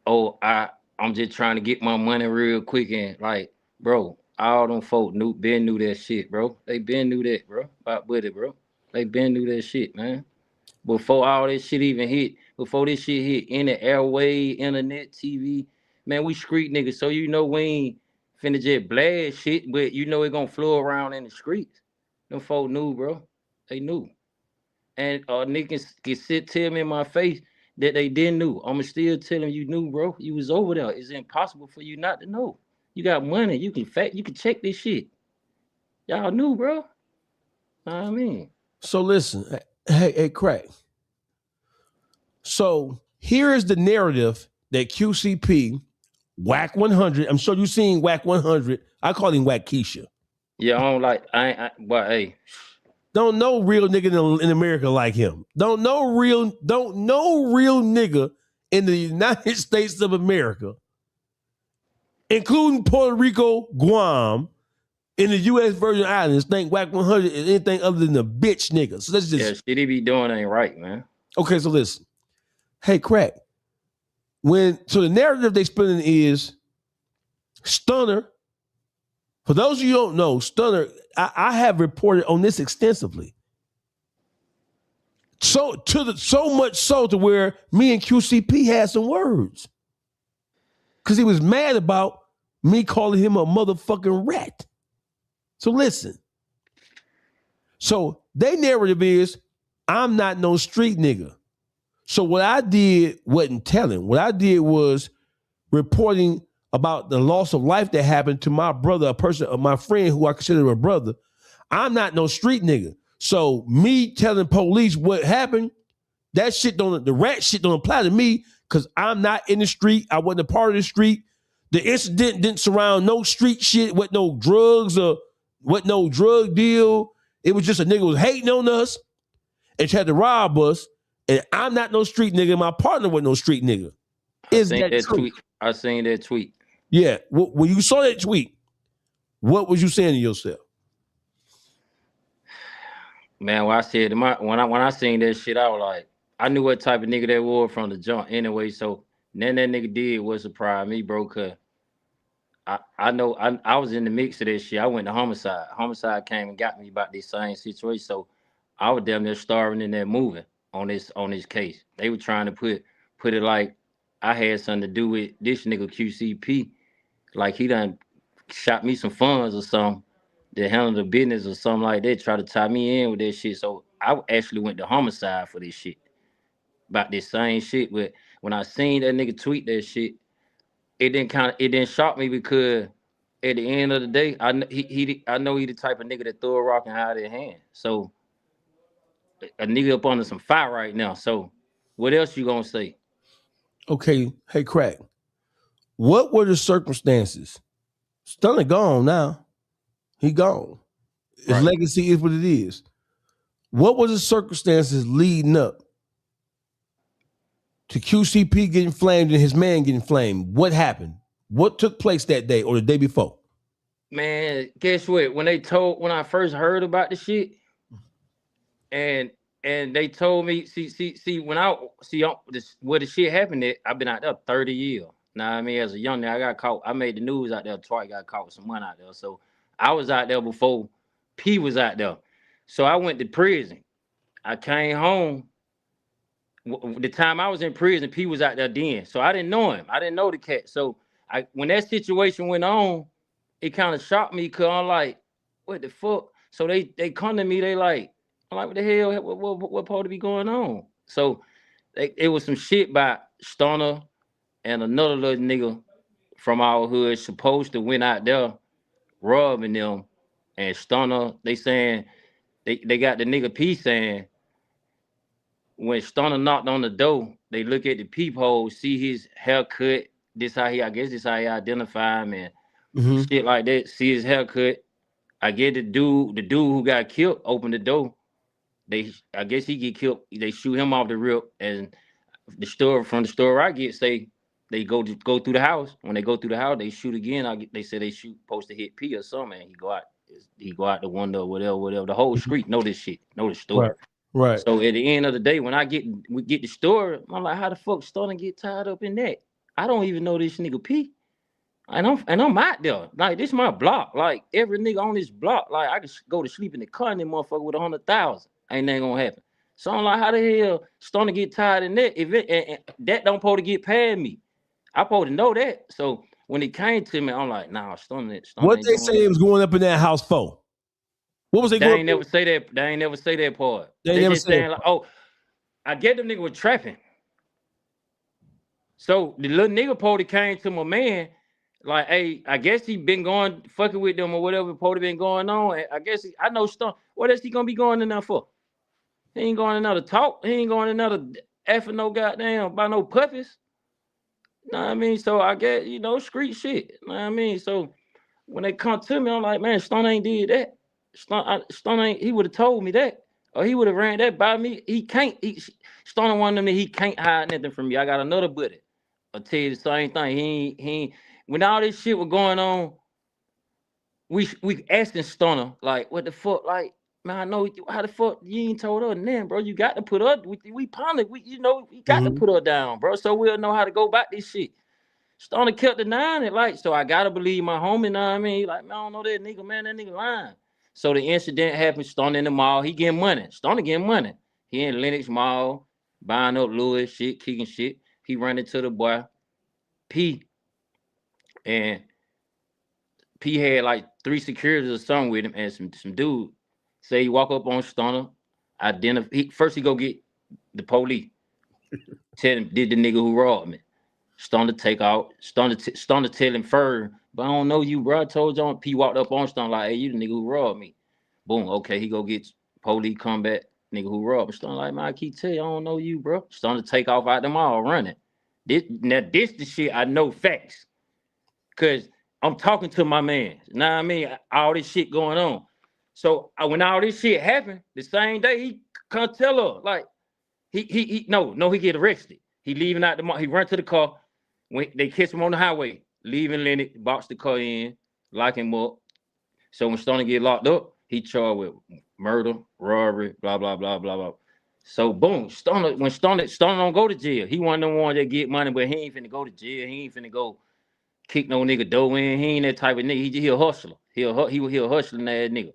oh, I'm just trying to get my money real quick and like, bro, all them folk knew that shit, bro. They been knew that, bro, about Buddy, bro. They been knew that shit, man. Before all this shit even hit, before this shit hit in the airway, internet, TV, man, we street niggas. So you know we ain't finna just blast shit, but you know it gonna flow around in the streets. Them folk knew, bro. They knew. And niggas can tell me in my face that they didn't know. I'ma still tell them you knew, bro. You was over there. It's impossible for you not to know. You got money. You can check this shit. Y'all knew, bro. Know what I mean? So listen, hey, Craig. So here is the narrative that QCP, Whack 100. I'm sure you've seen Whack 100. I call him Whack Keisha. Yeah, but hey. Don't know real nigga in America like him. Don't know real nigga in the United States of America, including Puerto Rico, Guam, in the U.S. Virgin Islands, think Whack 100 is anything other than a bitch nigga. So let's just shit he be doing ain't right, man. Okay, so listen. Hey, Crack. So the narrative they spinning is Stunna. For those of you who don't know, Stunna, I have reported on this extensively. So much so to where me and QCP had some words. Because he was mad about me calling him a motherfucking rat. So listen. So their narrative is, I'm not no street nigga. So what I did wasn't telling. What I did was reporting about the loss of life that happened to my brother, my friend who I consider a brother. I'm not no street nigga. So me telling police what happened, the rat shit don't apply to me because I'm not in the street. I wasn't a part of the street. The incident didn't surround no street shit, with no drugs or with no drug deal. It was just a nigga was hating on us and tried to rob us. And I'm not no street nigga. My partner was no street nigga. Is that true? Tweet. I seen that tweet. Yeah. When you saw that tweet, what was you saying to yourself? Man, when I seen that shit, I was like, I knew what type of nigga that was from the jump anyway. So then that nigga did what surprised me, bro. Cause I know I was in the mix of this shit. I went to homicide. Homicide came and got me about this same situation. So I was damn near starving in that movie on this case. They were trying to put it like I had something to do with this nigga QCP. Like he done shot me some funds or something to handle the business or something like that, try to tie me in with that shit. So I actually went to homicide for this shit. About this same shit. But when I seen that nigga tweet that shit, it didn't shock me because at the end of the day, I know he the type of nigga that throw a rock and hide their hand. So a nigga up under some fire right now. So what else you gonna say? Okay, hey Crack. What were the circumstances? Stunna gone now. He gone. His legacy is what it is. What was the circumstances leading up to QCP getting flamed and his man getting flamed? What happened? What took place that day or the day before? Man, guess what? When I first heard about the shit, and they told me, see, when I see this where the shit happened at, I've been out there 30 years. Now, I mean, as a young nigga, I got caught. I made the news out there twice, got caught with some money out there. So I was out there before P was out there. So I went to prison. I came home. The time I was in prison, P was out there then. So I didn't know him. I didn't know the cat. So when that situation went on, it kind of shocked me because I'm like, what the fuck? So they come to me, they like, I'm like, what the hell? What supposed to be going on? So it was some shit by Stunna and another little nigga from our hood supposed to went out there robbing them. And Stunna, they saying, they got the nigga P saying, when Stunna knocked on the door, they look at the peephole, see his haircut. I guess this how he identify him and shit like that. See his haircut. I get the dude who got killed, open the door. I guess he get killed. They shoot him off the rip, and from the store I get say they go through the house. When they go through the house, they shoot again. They say they shoot supposed to hit P or something. And he go out the window, whatever. The whole street know this shit, know the story. Right. So at the end of the day, when we get the story, I'm like, how the fuck starting to get tied up in that? I don't even know this nigga P. And I'm out there. Like, this my block. Like, every nigga on this block, like, I could go to sleep in the car and that motherfucker with 100,000. Ain't nothing gonna happen. So I'm like, how the hell starting to get tied in that? If it and that don't supposed to get past me. I supposed to know that. So when it came to me, I'm like, nah, Stunna What ain't they doing say that. was going up in that house for? What was they They going? ain't never say that. They ain't never say that part. They They never just said saying like, oh, I get them nigga was trapping. So the little nigga Pody came to my man, like, hey, I guess he been going fucking with them or whatever Pody been going on. I guess I know stuff. What else he gonna be going in there for? He ain't going another talk. He ain't going another effing no goddamn by no puppies. Know what I mean? So I guess, street shit. Know what I mean? So when they come to me, I'm like, man, Stone ain't did that. Stone ain't, he would have told me that. Or he would have ran that by me. He can't. Stone one of them that he can't hide nothing from me. I got another buddy. I'll tell you the same thing. He ain't, when all this shit was going on, we asking Stunna, like, what the fuck? Like, man, I know how the fuck you ain't told her then, bro. You got to put her, we panic. We got to put her down, bro. So we'll know how to go back this shit. Stunna kept denying it, like, so I gotta believe my homie, know what I mean? He like, man, I don't know that nigga, man, that nigga lying. So the incident happened, Stunna in the mall, he getting money. Stunna getting money. He in Lenox Mall, buying up Louis shit, kicking shit. He run into the boy, P, and P had like 3 securities or something with him, and some dude. Say he walk up on Stunna, first he go get the police. Tell him, did the nigga who robbed me. Stunna take out, Stunna tell him fur, but I don't know you, bro. I told y'all. P walked up on Stunna like, hey, you the nigga who robbed me. Boom, okay, he go get police come back, nigga who robbed me. Stunna like, man, I keep telling you, I don't know you, bro. Stunna take off out the mall running. This the shit I know facts. Cause I'm talking to my man. You know what I mean? All this shit going on. So when all this shit happened, the same day he come tell her, like, he get arrested. He leaving out the mall. He run to the car. When they catch him on the highway, leaving Lennox, box the car in, lock him up. So when Stunna get locked up, he charged with murder, robbery, blah blah blah blah blah. So boom, Stunna don't go to jail. He one of them ones that get money, but he ain't finna go to jail. He ain't finna go kick no nigga dough in. He ain't that type of nigga. He a hustler. He a hustling ass nigga.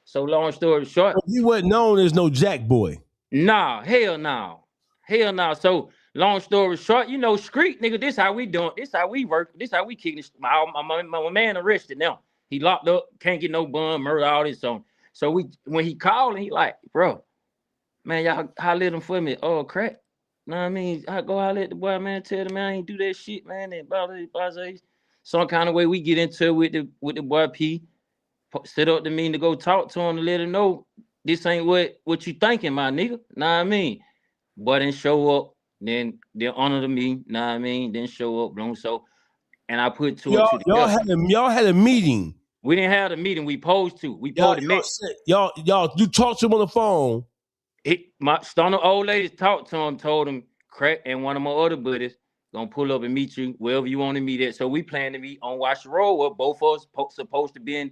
So long story short, He wasn't known as no jack boy. nah, hell no. Hell no. So long story short, street nigga, this how we doing. This how we work. This how we kick this. My man arrested now. He locked up, can't get no bun, murder, all this on. So when he called, he like, bro, man, y'all holler at him for me. Oh, crack. Know what I mean? I go holler at the boy, man, tell the man I ain't do that shit, man. And blah, blah, blah, blah. Some kind of way we get into it with the boy P. Set up the mean to go talk to him to let him know this ain't what you thinking, my nigga. Know what I mean? But then show up, then they're honor to me, know what I mean? Then show up, bloom. So, and I put two and two Y'all together. had a meeting. We didn't have the meeting we posed to. We supposed to meet. You talked to him on the phone. My Stunner old ladies talked to him, told him crack and one of my other buddies gonna pull up and meet you wherever you want to meet at. So we plan to meet on Watch the Road where both of us supposed to been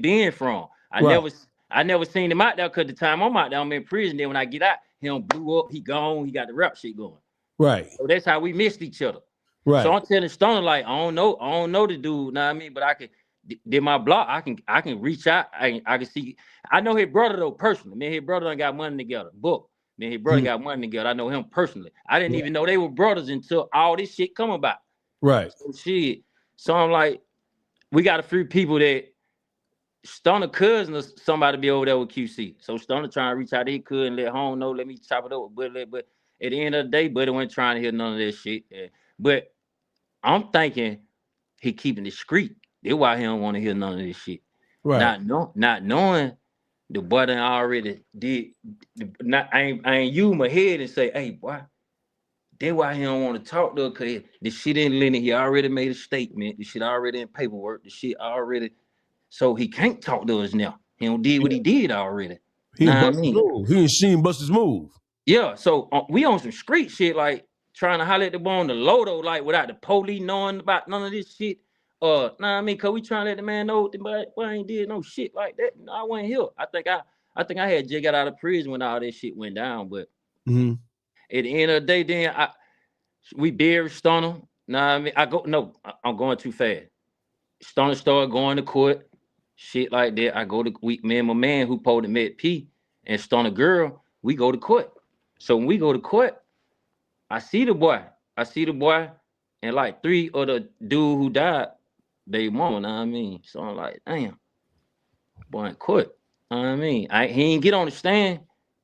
being from. Right. I never seen him out there because the time I'm out there, I'm in prison. Then when I get out, him blew up, he gone, he got the rap shit going. Right. So that's how we missed each other. So Right. I'm telling Stoner like I don't know the dude, know what I mean? But I can did my block, I can reach out, I can see. I know his brother though personally. Me and his brother done got money together. Book. Me and his brother Mhm. got money together. I know him personally. I didn't even know they were brothers until all this shit come about. Right. So shit. So I'm like, we got a few people that Stoner cousin or somebody be over there with QC. So Stoner trying to reach out to his cousin, let home know, let me chop it up with Buddy. But at the end of the day, Buddy wasn't trying to hear none of that shit. But I'm thinking he keeping it discreet. That's why he don't want to hear none of this shit. Right. Not knowing the boy done already did. Not I ain't use my head and say, hey boy, that's why he don't want to talk to her, cause the shit in Lenny, he already made a statement. The shit already in paperwork. The shit already. So he can't talk to us now. He don't did what he did already. He didn't Nah, I bust his mean, move. He didn't see him bust his move. yeah. So we on some street shit, like trying to holler at the boy on the low though, like without the police knowing about none of this shit. Nah, I mean, cause we trying to let the man know the boy ain't did no shit like that. No, I wasn't here. I think I had just got out of prison when all this shit went down. But Mm-hmm. at the end of the day, then we buried Stunner. Nah, I mean, I'm going too fast. Stunner started going to court, shit like that. I go to me and my man who pulled the Met P and Stunner girl, we go to court. So when we go to court, I see the boy. I see the boy and like three of the dude who died, baby mama, know what I mean? So I'm like, damn, boy in court. Know what I mean? He didn't get on the stand,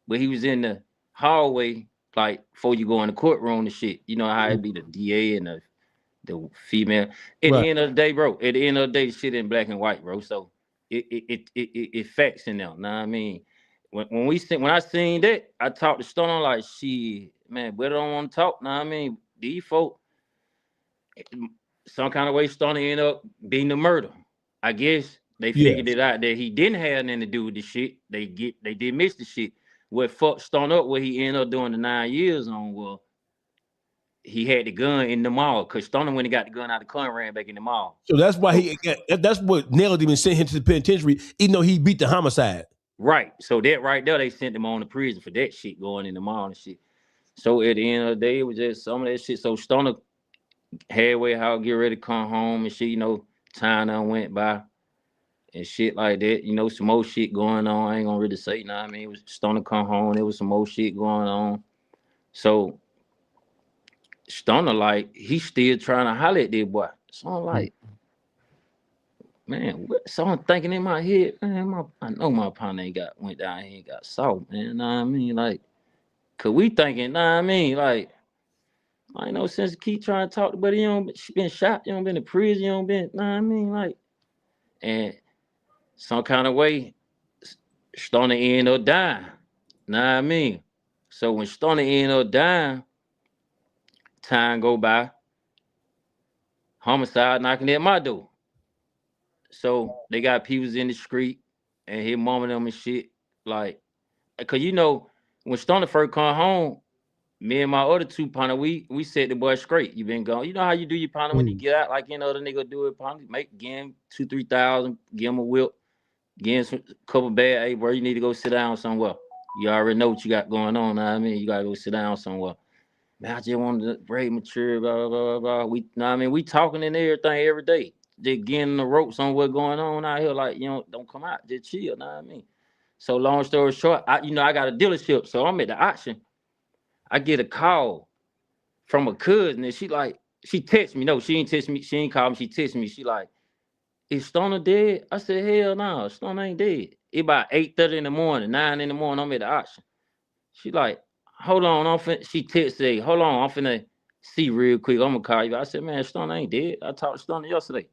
but he was in the hallway, like before you go in the courtroom and shit. You know how it be the DA and the female. At Right. the end of the day, bro. At the end of the day, shit in black and white, bro. So it facts in there. Know what I mean? When I seen that, I talked to Stone. I'm like, shit, man, but I don't want to talk. Know what I mean? These folk, some kind of way, Stone ended up being the murder. I guess they figured Yes. it out that he didn't have nothing to do with the shit. They did miss the shit. What fucked Stone up? What he ended up doing the 9 years on? Well, he had the gun in the mall because Stoner when he got the gun out of the car and ran back in the mall. So that's why that's what nailed him and sent him to the penitentiary, even though he beat the homicide. Right. So that right there, they sent him on to prison for that shit going in the mall and shit. So at the end of the day, it was just some of that shit. So Stoner had way how get ready to come home and shit, time done went by and shit like that. Some more shit going on. I ain't gonna really say nothing. I mean, it was Stoner come home, there was some more shit going on. So Stoner, like, he still trying to holler at that boy. So I'm like, man, so I'm thinking in my head, man, I know my partner ain't went down here and got salt, man. Know what I mean? Like, cause we thinking, know what I mean? Like, I ain't no sense to keep trying to talk to, but you don't been shot, you don't been to prison, you don't been, know what I mean? Like, and some kind of way, Stoner end up dying. Know what I mean? So when Stoner end up dying, time go by, homicide knocking at my door. So they got people in the street and his mom and them and shit. Like, cause when Stoner first come home, me and my other two partner, we set the boy straight. You been gone. You know how you do your partner when you get out, like the nigga do it, partner, give him 2-3 thousand, give him a whip, give him some couple bad, hey bro, you need to go sit down somewhere. You already know what you got going on, know what I mean? You gotta go sit down somewhere. Man, I just wanted to break mature, blah, blah, blah, blah. We talking and everything every day. Just getting the ropes on what's going on out here. Like, don't come out, just chill, know what I mean? So long story short, I got a dealership, so I'm at the auction. I get a call from a cousin, and she texts me. No, she ain't text me. She ain't call me. She text me. She like, is Stoner dead? I said, hell no, Stoner ain't dead. It about 8:30 in the morning, 9 in the morning. I'm at the auction. She like, hold on, she texted, hold on, I'm finna see real quick. I'm gonna call you. I said, man, Stoner ain't dead. I talked to Stoner yesterday.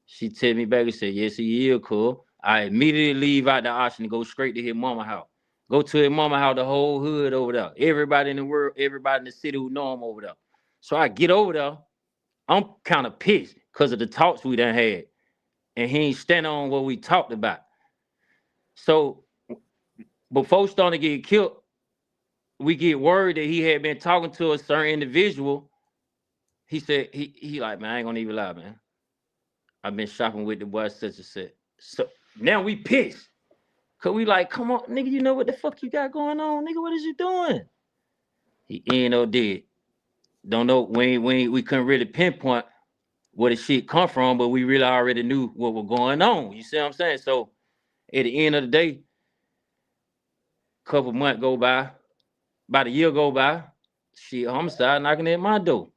She tell me back and said, yes, he is, cool. I immediately leave out the auction and go straight to his mama house. Go to his mama house, the whole hood over there. Everybody in the world, everybody in the city who know him over there. So I get over there. I'm kind of pissed because of the talks we done had. And he ain't standing on what we talked about. So before Stoner get killed, we get word that he had been talking to a certain individual. He said he like, man, I ain't gonna even lie, man. I've been shopping with the boy such and such. So now we pissed. Cause we like, come on, nigga, you know what the fuck you got going on, nigga? What is you doing? He ain't no dead. Don't know. We couldn't really pinpoint where the shit come from, but we really already knew what was going on. You see what I'm saying? So at the end of the day, couple months go by, about a year go by, shit, homicide knocking at my door.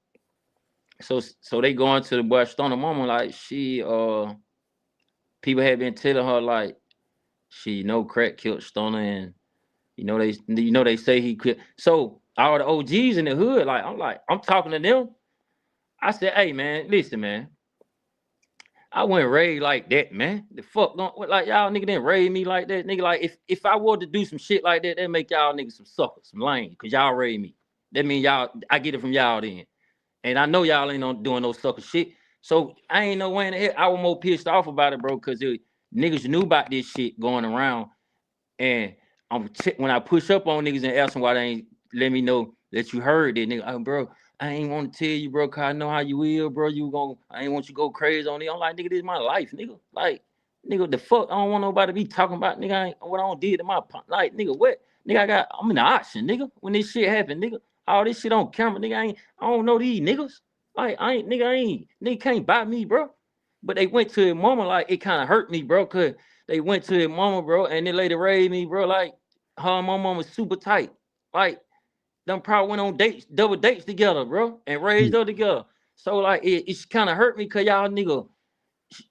So they going to the boy Stunna mama like people had been telling her like she crack killed Stunna and they say he could. So all the OGs in the hood I'm talking to them. I said, hey man, listen man, I wasn't raised like that, man. The fuck don't like y'all nigga didn't raise me like that, nigga. Like if I were to do some shit like that, that make y'all niggas some suckers, some lame, cause y'all raised me. That mean y'all, I get it from y'all then, and I know y'all ain't on doing no sucker shit. So I ain't no way in the hell. I was more pissed off about it, bro, cause niggas knew about this shit going around. And when I push up on niggas and ask them why they ain't let me know that you heard it, nigga, bro, I ain't want to tell you, bro, cause I know how you will, bro. I ain't want you to go crazy on it. I'm like, nigga, this is my life, nigga. Like, nigga, the fuck, I don't want nobody to be talking about, nigga, what I don't did to my, like, nigga, what? Nigga, I'm in the auction, nigga. When this shit happened, nigga, all this shit on camera, nigga, I don't know these niggas. Like, nigga can't buy me, bro. But they went to a moment, like, it kind of hurt me, bro, cause they went to their mama, bro, and the lady raised me, bro. Like her and my mama was super tight. Like them probably went on dates, double dates together, bro, and raised up together. So like it's kind of hurt me cause y'all nigga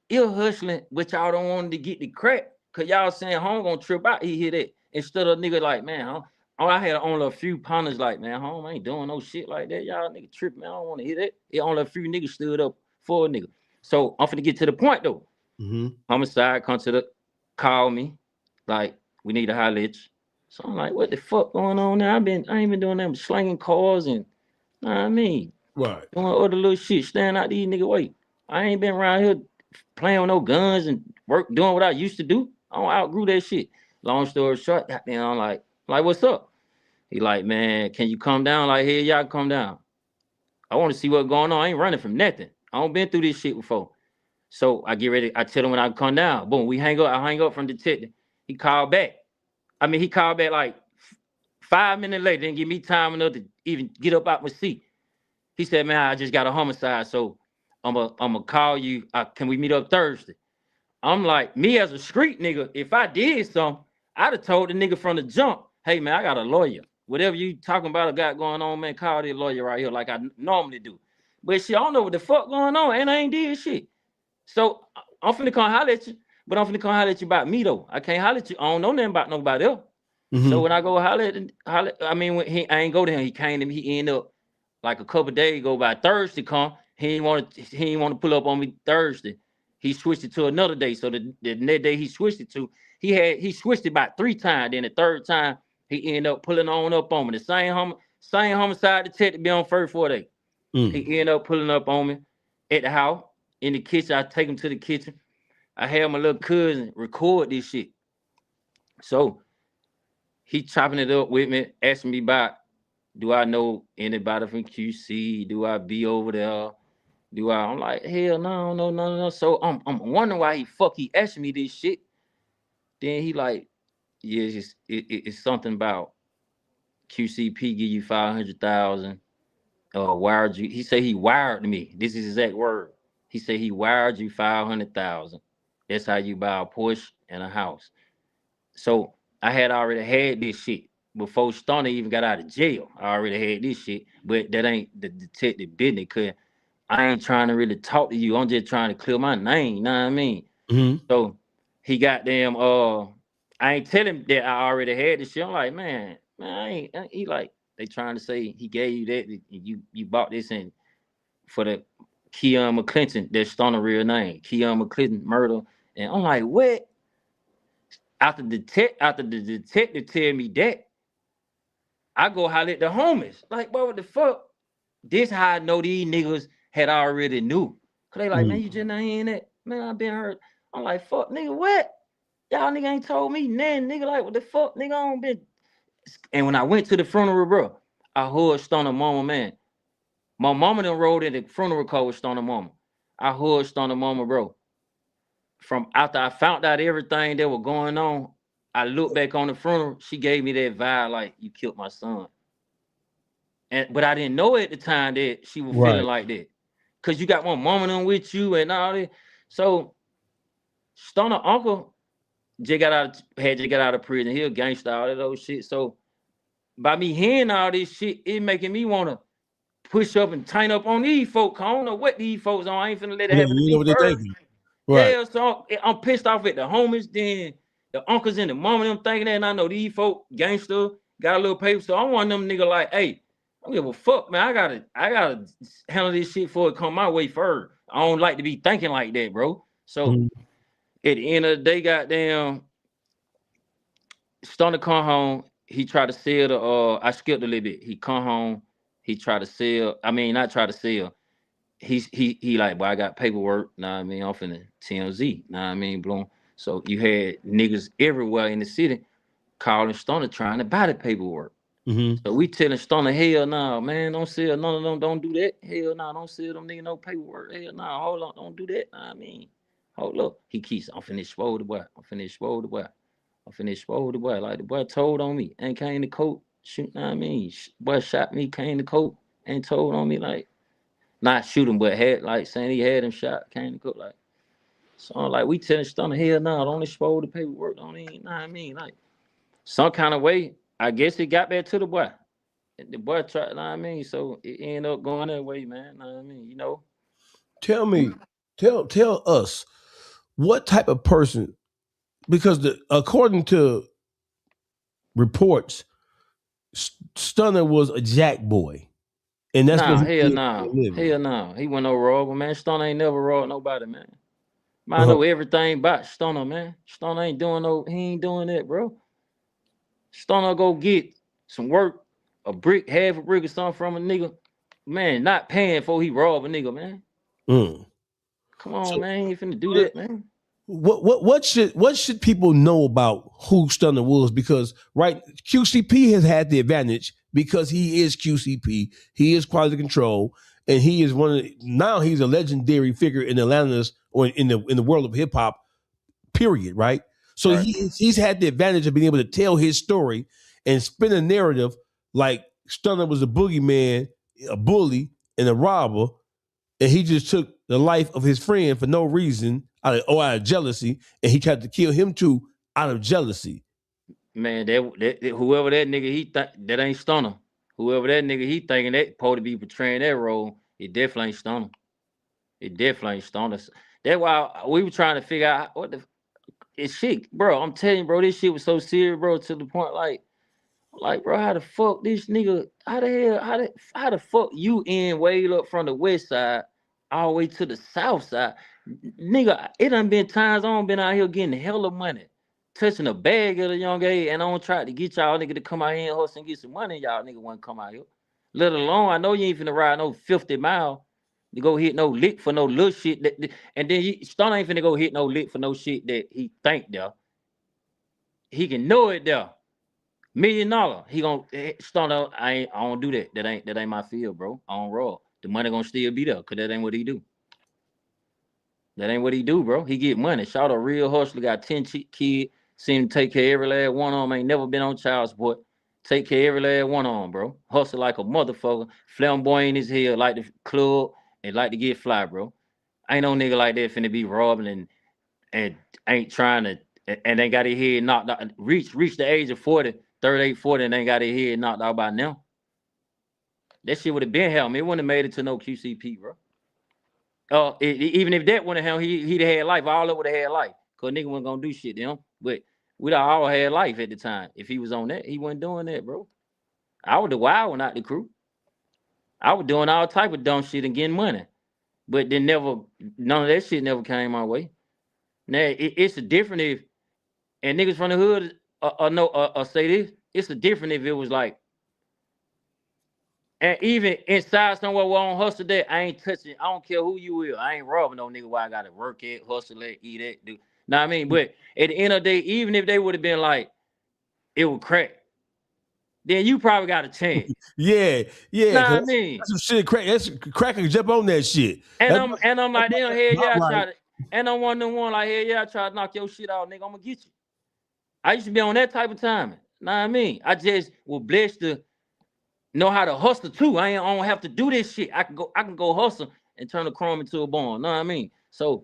ill hustling, but y'all don't want to get the crack. Cause y'all saying home gonna trip out, he hear that. Instead of nigga like, man, I had only a few pounders like, man, home ain't doing no shit like that. Y'all nigga tripping, man. I don't want to hear that. It only a few niggas stood up for a nigga. So I'm finna get to the point though. Mm-hmm. Homicide come to the call me, like we need to holler at you. So I'm like, what the fuck going on now? I ain't been doing that, slanging cars and know what I mean, Right. doing other little shit, staying out these nigga way. I ain't been around here playing with no guns and doing what I used to do. I don't outgrew that shit. Long story short, goddamn, I'm like, what's up? He like, man, can you come down? Like, hey, y'all come down. I want to see what's going on. I ain't running from nothing. I don't been through this shit before. So I get ready. I tell him when I come down. Boom, we hang up. I hang up from detective. He called back. He called back like 5 minutes later. Didn't give me time enough to even get up out my seat. He said, "Man, I just got a homicide, so I'm gonna call you. Can we meet up Thursday?" I'm like, me as a street nigga, if I did something, I'd have told the nigga from the jump, "Hey man, I got a lawyer. Whatever you talking about or got going on, man, call the lawyer right here, like I normally do." But shit, I don't know what the fuck going on, and I ain't did shit. So I'm finna come holler at you, but I'm finna come holler at you about me though. I can't holler at you. I don't know nothing about nobody else. So Mm-hmm. when I go when I ain't go to him. He came to me. He ended up like a couple days go by. Thursday come. He ain't want to pull up on me Thursday. He switched it to another day. So the next day he switched it to, he switched it about 3 times. Then the third time he ended up pulling on up on me. The same homicide detective be on first 4 day. Mm. He ended up pulling up on me at the house in the kitchen. I take him to the kitchen. I had my little cousin record this shit. So he chopping it up with me, asking me about, do I know anybody from QC? Do I be over there? I'm like, hell no, no, no, no. So I'm wondering why he asking me this shit. Then he like, yeah, it's something about QCP give you 500,000. Wired you. He said he wired me. This is his exact word. He said he wired you 500,000. That's how you buy a Porsche and a house. So I had already had this shit before Stunna even got out of jail. I already had this shit, but that ain't the detective business. Cause I ain't trying to really talk to you. I'm just trying to clear my name. You know what I mean? Mm-hmm. So he got them. I ain't tell him that I already had this shit. I'm like, man, I ain't. He like they trying to say he gave you that. You bought this in for the Keon McClinton. That's Stunna real name. Keon McClinton murder. And I'm like, what? After the detective tell me that, I go holler at the homies. Like, bro, what the fuck? This how I know these niggas had already knew. Cause they like, man, you just not hearing that. Man, I been hurt. I'm like, fuck, nigga, what? Y'all nigga ain't told me nothing, nigga. Like, what the fuck, nigga? I don't been. And when I went to the funeral, bro, I hugged Stunna mama, man. My mama done rode in the funeral car with Stunna mama. I hugged Stunna mama, bro. From after I found out everything that was going on, I looked back on the funeral. She gave me that vibe like you killed my son. And but I didn't know at the time that she was feeling Right. like that. Cause you got one mama done with you and all that. So Stunna uncle just got out of prison. He a gangster, all that old shit. So by me hearing all this shit, it making me wanna push up and tighten up on these folks. I don't know what these folks on. I ain't finna let it Yeah, happen to you know me what they first. thinking. Right. Yeah, so I'm pissed off at the homies, then the uncles and the mama them thinking that, and I know these folk gangster got a little paper, so I'm one of them nigga like, hey, I don't give a fuck, man. I gotta handle this shit before it come my way first. I don't like to be thinking like that, bro. So Mhm. at the end of the day, goddamn, Stunner come home. He tried to sell the. I skipped a little bit. He come home. He tried to sell. I mean, not try to sell. He like, boy, I got paperwork. Nah, I mean, I'm finna TMZ. Nah, I mean, bloom. So you had niggas everywhere in the city calling Stoner trying to buy the paperwork. Mhm. So we telling Stoner, hell nah, man, don't sell none of them, don't do that. Hell nah, don't sell them nigga no paperwork. Hell nah, hold on, don't do that. Nah, I mean, hold up. He keeps, I'm finna expose the boy. I'm finna expose the boy. I'm finna expose the boy. Like the boy told on me and came to court. Shoot, nah, I mean, boy shot me, came to court and told on me like not shoot him, but had like saying he had him shot, came to cook like. So I'm like we telling Stunner, hell no, don't expose the paperwork, don't even, nah, I mean, like some kind of way, I guess it got back to the boy. And the boy tried, nah, I mean, so it ended up going that way, man. Nah, I mean, Tell me, tell us what type of person, because according to reports, Stunner was a jack boy, and that's what nah, he hell did no, for a living. hell no. He went no robber, man. Stunner ain't never robbed nobody, man. Man, I Uh-huh. know everything about Stunner, man. Stunner ain't doing no, he ain't doing that, bro. Stunner go get some work, a brick, half a brick or something from a nigga. Man, not paying for he rob a nigga, man. Mm. Come on, So man. You ain't finna do that, man. what should people know about who Stunner was? Because right, QCP has had the advantage because he is QCP, he is quality control, and he is now he's a legendary figure in Atlanta's or in the world of hip hop. Period. Right. So Right. he's had the advantage of being able to tell his story and spin a narrative like Stunner was a boogeyman, a bully, and a robber, and he just took the life of his friend for no reason out of jealousy, and he tried to kill him too out of jealousy. Man, whoever that nigga that ain't Stunner. Whoever that nigga he thinking that supposed to be portraying that role, it definitely ain't Stunner. It definitely ain't Stunner. That's why we were trying to figure out what the it's shit, bro. I'm telling you, bro, this shit was so serious, bro, to the point like, bro, how the fuck this nigga? How the hell? How the fuck you in way up from the west side all the way to the south side? Nigga, it done been times I done been out here getting hella money, touching a bag at a young age, and I don't try to get y'all nigga to come out here and hustle and get some money. Y'all nigga wouldn't come out here. Let alone, I know you ain't finna ride no 50 mile to go hit no lick for no little shit. And then Stone ain't finna go hit no lick for no shit that he think there. He can know it there. $1 million. He gonna start out. I don't do that. That ain't my field, bro. I don't roll. The money gonna still be there, cause that ain't what he do. That ain't what he do, bro. He get money. Shout a real hustler, got 10 kids, seen him take care of every last one of them. Ain't never been on child support. Take care of every last one of them, bro. Hustle like a motherfucker. Flamboyant as hell, like the club, and like to get fly, bro. Ain't no nigga like that finna be robbing and ain't trying to and ain't got his head knocked out. Reach the age of 40, 38, 40, and ain't got his head knocked out by now. That shit would have been hell. Man, it wouldn't have made it to no QCP, bro. Even if that wouldn't have, he'd have had life. All of would have had life. Cause nigga wasn't gonna do shit to him. But we'd all had life at the time. If he was on that, he wasn't doing that, bro. I was the wild one out the crew. I was doing all type of dumb shit and getting money. But then never, none of that shit never came my way. Now it's a different if and niggas from the hood no say this. It's a different if it was like and even inside somewhere where I don't hustle that, I ain't touching. I don't care who you is. I ain't robbing no nigga where I gotta work at, hustle at, eat at, do. Know what I mean? But at the end of the day, even if they would have been like, it would crack. then you probably got a chance. Yeah, yeah. Nah, I 'Cause mean, that's some shit. That's cracker can jump on that shit. and That's I'm like, damn, hell not yeah, I right. tried it. And I'm one of them one like, hell yeah, I tried to knock your shit out, nigga. I'm gonna get you. I used to be on that type of timing. Nah, I mean, I just was blessed to know how to hustle too. I don't have to do this shit. I can go hustle and turn the chrome into a bone. Know what I mean? So,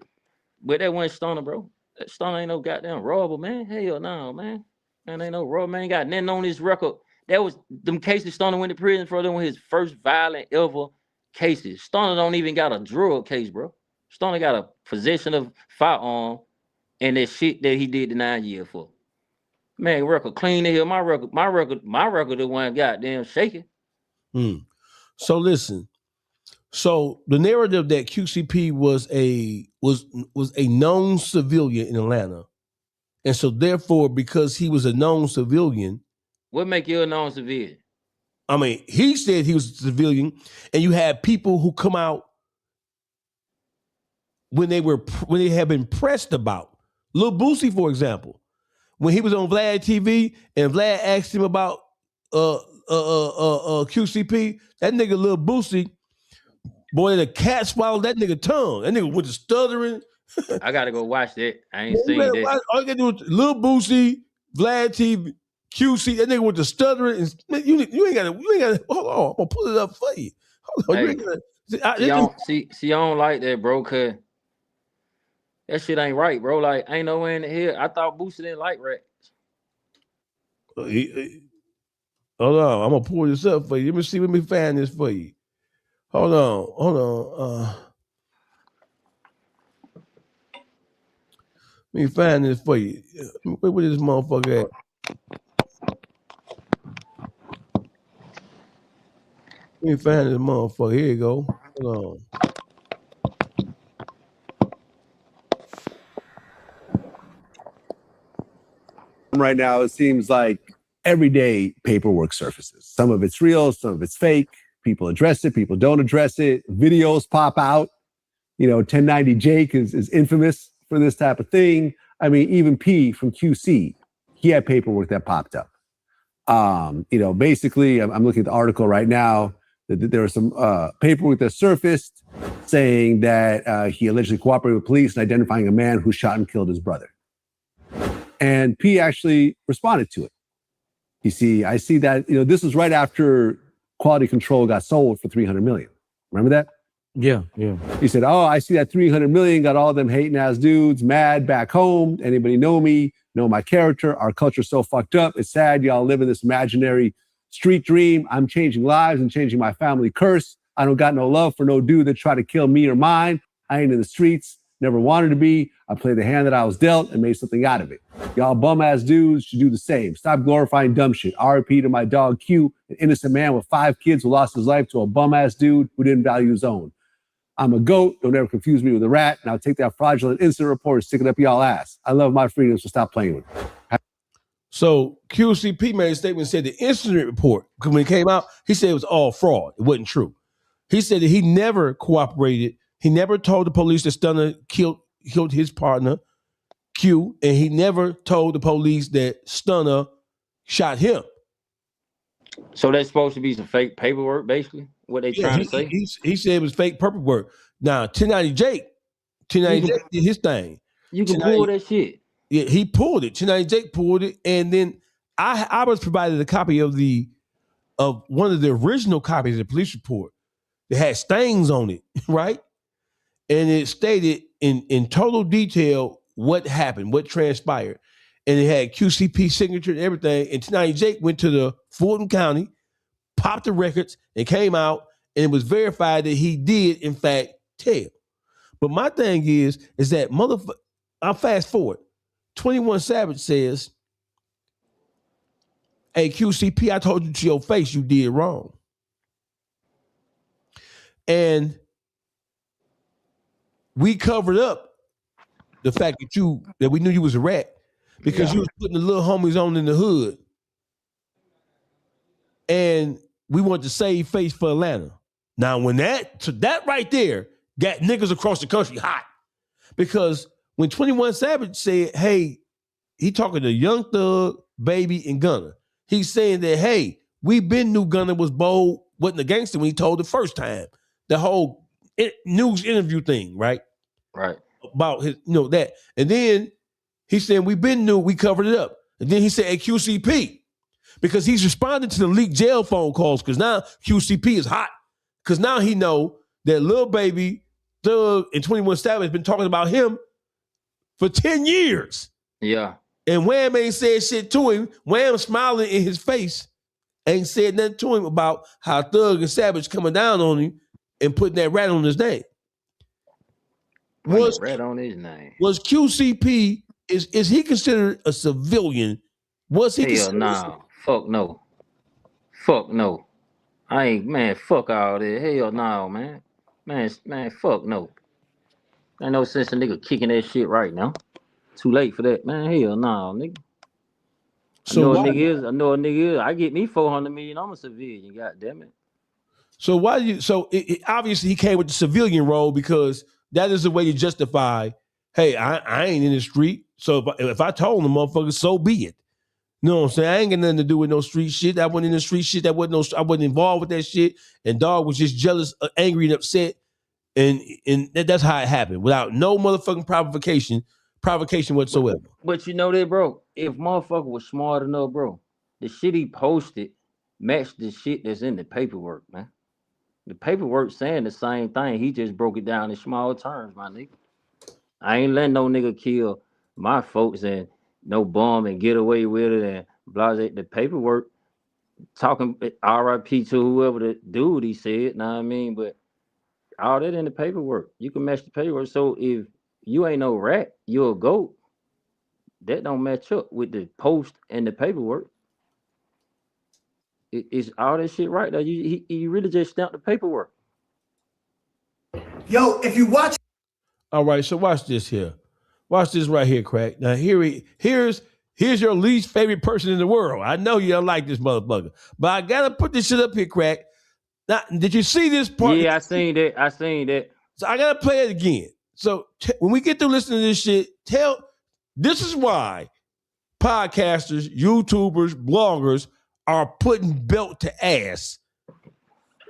but that one Stunna, bro. That Stunna ain't no goddamn robber, man. Hell no, man. Man, ain't no robber, man. Ain't got nothing on his record. That was them cases Stunna went to prison for. Them were his first violent ever cases. Stunna don't even got a drug case, bro. Stunna got a possession of firearm and that shit that he did the 9 year for. Man, record clean the hell. My record the one goddamn shaking. Hmm. So listen. So the narrative that QCP was a known civilian in Atlanta, and so therefore, because he was a known civilian, What make you a known civilian? I mean, he said he was a civilian, and you had people who come out when they had been pressed about. Lil Boosie, for example, when he was on Vlad TV and Vlad asked him about QCP, that nigga Lil Boosie, boy, the cat swallowed that nigga tongue. That nigga went to stuttering. I gotta go watch that. I ain't seen that. All you gotta do is Lil Boosie, Vlad TV, QC. That nigga went to stuttering. And, man, you ain't gotta. Hold on, I'm gonna pull it up for you. Hold on, Hey, you ain't gotta, see, I don't like that, bro. Cause that shit ain't right, bro. Like, ain't nowhere in the hell. I thought Boosie didn't like rats. Hold on, I'm gonna pull this up for you. Let me see. Let me find this for you. Hold on. Let me find this for you. Where this motherfucker at? Let me find this motherfucker. Here you go. Hold on. Right now, it seems like everyday paperwork surfaces. Some of it's real, some of it's fake. People address it, people don't address it. Videos pop out. 1090 Jake is infamous for this type of thing. I mean, even P from QC, he had paperwork that popped up. Basically, I'm looking at the article right now. That there was some paperwork that surfaced saying that he allegedly cooperated with police in identifying a man who shot and killed his brother. And P actually responded to it. You see, I see that, this was right after Quality Control got sold for $300 million. Remember that? Yeah. He said, oh, I see that $300 million got all them hating ass dudes mad back home. Anybody know me? Know my character? Our culture's so fucked up. It's sad y'all live in this imaginary street dream. I'm changing lives and changing my family curse. I don't got no love for no dude that tried to kill me or mine. I ain't in the streets. Never wanted to be. I played the hand that I was dealt and made something out of it. Y'all bum-ass dudes should do the same. Stop glorifying dumb shit. RIP to my dog Q, an innocent man with 5 kids who lost his life to a bum-ass dude who didn't value his own. I'm a goat. Don't ever confuse me with a rat. And I'll take that fraudulent incident report and stick it up y'all ass. I love my freedom, so stop playing with it. So QCP made a statement and said the incident report, when it came out, he said it was all fraud. It wasn't true. He said that he never cooperated. He never told the police that Stunna killed his partner, Q, and he never told the police that Stunna shot him. So that's supposed to be some fake paperwork, basically. What they trying to say? He said it was fake paperwork. Now, 1090 Jake did his thing. You can pull that shit. Yeah, he pulled it. 1090 Jake pulled it, and then I was provided a copy of one of the original copies of the police report that had stains on it, right? And it stated in total detail what happened, what transpired. And it had QCP signature and everything. And 1090 Jake went to the Fulton County, popped the records, and came out, and it was verified that he did, in fact, tell. But my thing is that I'll fast forward. 21 Savage says, hey, QCP, I told you to your face you did wrong. And we covered up the fact that we knew you was a rat because you was putting the little homies on in the hood. And we wanted to save face for Atlanta. Now, when that right there got niggas across the country hot. Because when 21 Savage said, hey, he talking to Young Thug, Baby, and Gunna. He's saying that, hey, we been knew Gunna was bold, wasn't a gangster when he told the first time. The whole news interview thing, right? Right. About his, that. And then he said, we been knew, we covered it up. And then he said, hey, QCP, because he's responding to the leaked jail phone calls, because now QCP is hot. Because now he know that Lil Baby, Thug, and 21 Savage been talking about him for 10 years. Yeah. And Wham ain't said shit to him. Wham smiling in his face, ain't said nothing to him about how Thug and Savage coming down on him and putting that rat on his name. Was rat on his name. Was QCP, is he considered a civilian? Was he? Hell no. Fuck no. Fuck no. I ain't, man, fuck all that. Hell no, man. Man, fuck no. Ain't no sense in nigga kicking that shit right now. Too late for that, man. Hell no, nigga. So I know a nigga is. I get me 400 million. I'm a civilian. God damn it. So why do you? So obviously he came with the civilian role because that is the way to justify. Hey, I ain't in the street. So if I told them, motherfuckers, so be it. You know what I'm saying? I ain't got nothing to do with no street shit. I wasn't in the street shit. I wasn't involved with that shit. And dog was just jealous, angry, and upset. And that's how it happened, without no motherfucking provocation whatsoever. But you know that, bro. If motherfucker was smart enough, bro, the shit he posted matched the shit that's in the paperwork, man. The paperwork saying the same thing. He just broke it down in small terms, my nigga. I ain't letting no nigga kill my folks and no bomb and get away with it and blah. The paperwork talking RIP to whoever the dude he said, know what I mean? But all that in the paperwork. You can match the paperwork. So if you ain't no rat, you're a goat. That don't match up with the post and the paperwork. It's all that shit right there. You really just stamped the paperwork. Yo, if you watch. All right, so watch this here. Watch this right here, Crack. Now here's your least favorite person in the world. I know you don't like this motherfucker, but I gotta put this shit up here, Crack. Now, did you see this part? Yeah, I seen that. So I gotta play it again. So when we get through listening to this shit, this is why podcasters, YouTubers, bloggers are putting belt to ass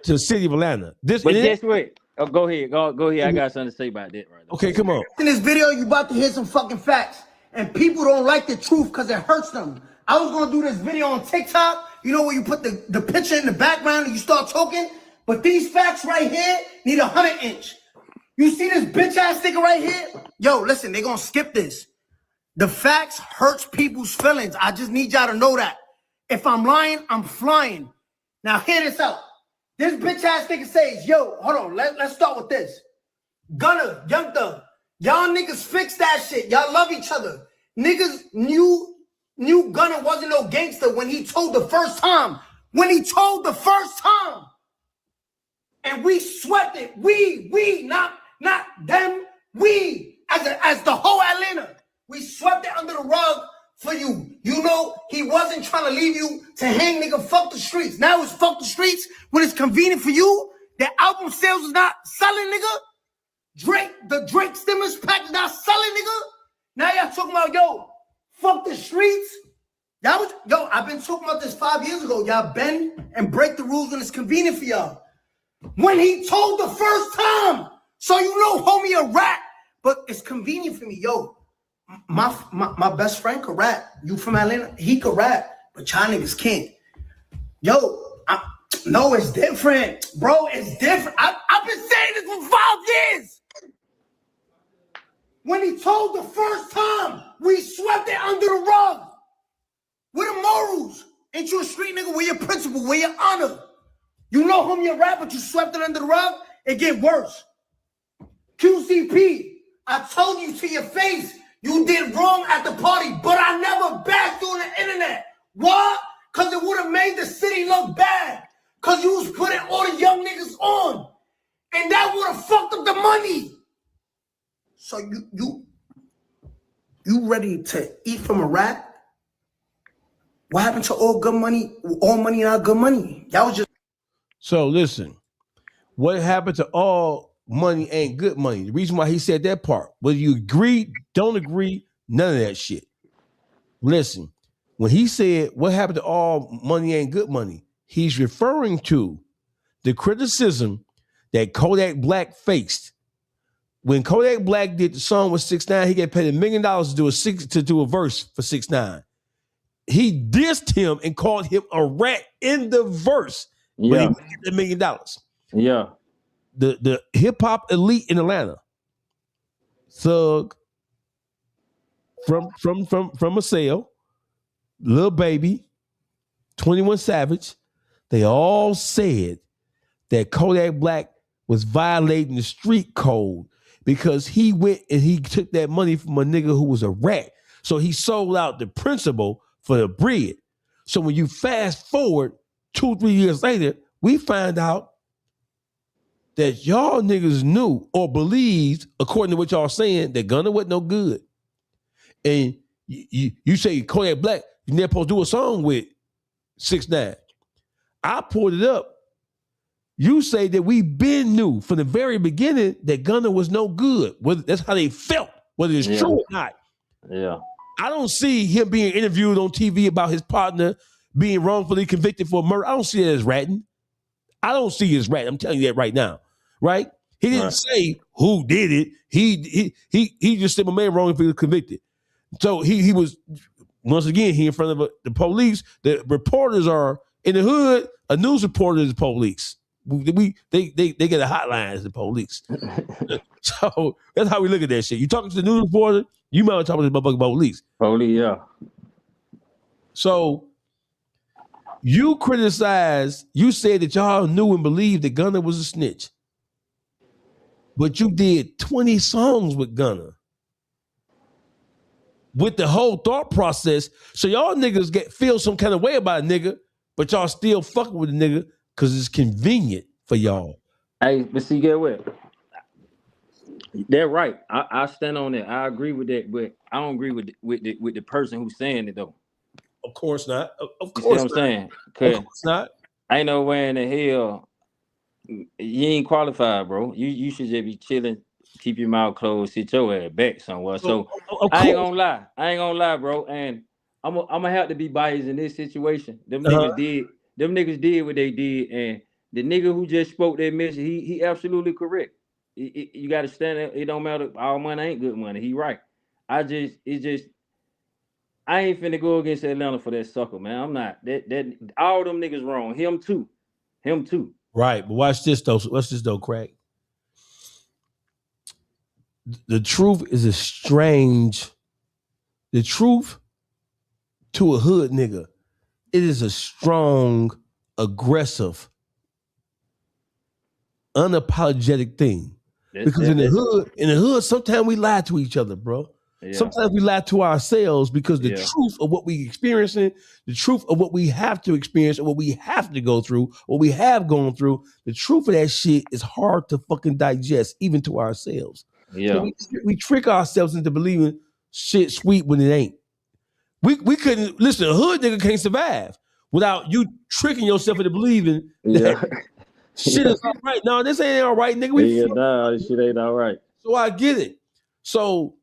to the city of Atlanta. But guess what? Oh, go ahead. Go ahead. I got something to say about that right now. Okay, come on. In this video, you about to hear some fucking facts. And people don't like the truth because it hurts them. I was going to do this video on TikTok. You know where you put the picture in the background and you start talking? But these facts right here need 100-inch. You see this bitch-ass sticker right here? Yo, listen, they going to skip this. The facts hurts people's feelings. I just need y'all to know that. If I'm lying, I'm flying. Now, hear this out. This bitch-ass nigga says, yo, hold on, let's start with this. Gunna, Young Thug, y'all niggas fix that shit. Y'all love each other. Niggas knew Gunna wasn't no gangster when he told the first time. And we swept it. We, not them. We, as the whole Atlanta, we swept it under the rug for you. You know, he wasn't trying to leave you to hang, nigga. Fuck the streets. Now it's fuck the streets when it's convenient for you. The album sales is not selling, nigga. The Drake stimulus pack is not selling, nigga. Now y'all talking about, yo, fuck the streets. I've been talking about this 5 years ago. Y'all bend and break the rules when it's convenient for y'all. When he told the first time, so you know, homie, a rat, but it's convenient for me, yo. My best friend could rap. You from Atlanta? He could rap, but y'all niggas can't. Yo, no, it's different, bro. It's different. I've been saying this for 5 years. When he told the first time, we swept it under the rug. Where the morals? Ain't you a street nigga? Where your principle? Where your honor? You know whom you rap, but you swept it under the rug? It get worse. QCP, I told you to your face, you did wrong at the party, but I never backed on the internet. Why? Because it would have made the city look bad. Because you was putting all the young niggas on. And that would have fucked up the money. So you ready to eat from a rat? What happened to all good money? All money, not good money. That was just. So listen, what happened to all money ain't good money? The reason why he said that part, whether you agree, don't agree, none of that shit. Listen, when he said what happened to all money ain't good money, he's referring to the criticism that Kodak Black faced. When Kodak Black did the song with 6ix9ine, he got paid $1 million to do a verse for 6ix9ine. He dissed him and called him a rat in the verse, but he didn't get $1 million. Yeah. The hip hop elite in Atlanta, Thug, from a sale, Lil Baby, 21 Savage, they all said that Kodak Black was violating the street code because he went and he took that money from a nigga who was a rat. So he sold out the principal for the bread. So when you fast forward 2-3 years later, we find out that y'all niggas knew or believed, according to what y'all saying, that Gunna wasn't no good. And you say Kodak Black, you never supposed to do a song with 6ix9ine. I pulled it up. You say that we been knew from the very beginning that Gunna was no good. Whether that's how they felt, whether it's true or not. Yeah. I don't see him being interviewed on TV about his partner being wrongfully convicted for murder. I don't see it as ratting. I don't see it as ratting. I'm telling you that right now. Right? He didn't say who did it. He just said my man wrongfully convicted. So he was, once again, he in front of the police. The reporters are in the hood. A news reporter is the police. They get a hotline as the police. So that's how we look at that shit. You talking to the news reporter, you might be talking to the motherfucking police. Police, yeah. So you criticize, you said that y'all knew and believed that Gunna was a snitch. But you did 20 songs with Gunna. With the whole thought process. So y'all niggas feel some kind of way about a nigga, but y'all still fucking with a nigga because it's convenient for y'all. Hey, but see, get what? They're right. I stand on that. I agree with that, but I don't agree with the person who's saying it though. Of course not. Of course you see what I'm saying? Of course not. Ain't no way in the hell you ain't qualified, bro. You should just be chilling, keep your mouth closed, sit your ass back somewhere. So I ain't gonna lie, bro. And I'm gonna have to be biased in this situation. Them niggas did what they did, and the nigga who just spoke that message, he absolutely correct. You got to stand there. It don't matter. All money ain't good money. He right. I ain't finna go against Atlanta for that sucker, man. I'm not. That all them niggas wrong. Him too. Right, but watch this though, Craig. The truth is a strange. The truth to a hood nigga, it is a strong, aggressive, unapologetic thing. Because in the hood, sometimes we lie to each other, bro. Yeah. Sometimes we lie to ourselves because the truth of what we experiencing, the truth of what we have to experience, or what we have to go through, what we have gone through, the truth of that shit is hard to fucking digest, even to ourselves. Yeah. So we trick ourselves into believing shit sweet when it ain't. We couldn't listen. A hood nigga can't survive without you tricking yourself into believing that shit is all right. No, this ain't all right, nigga. This shit ain't all right. So I get it. So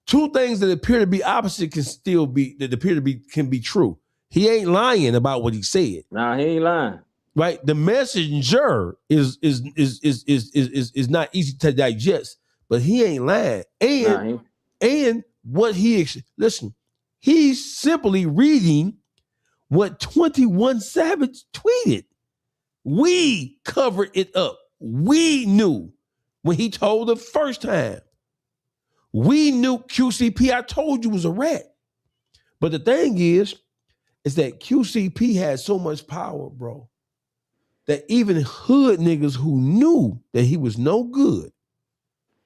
two things that appear to be opposite can be true. He ain't lying about what he said. Nah, he ain't lying. Right? The messenger is not easy to digest, but he ain't lying. And what listen, he's simply reading what 21 Savage tweeted. We covered it up. We knew when he told the first time. We knew QCP, I told you, was a rat. But the thing is that QCP had so much power, bro, that even hood niggas who knew that he was no good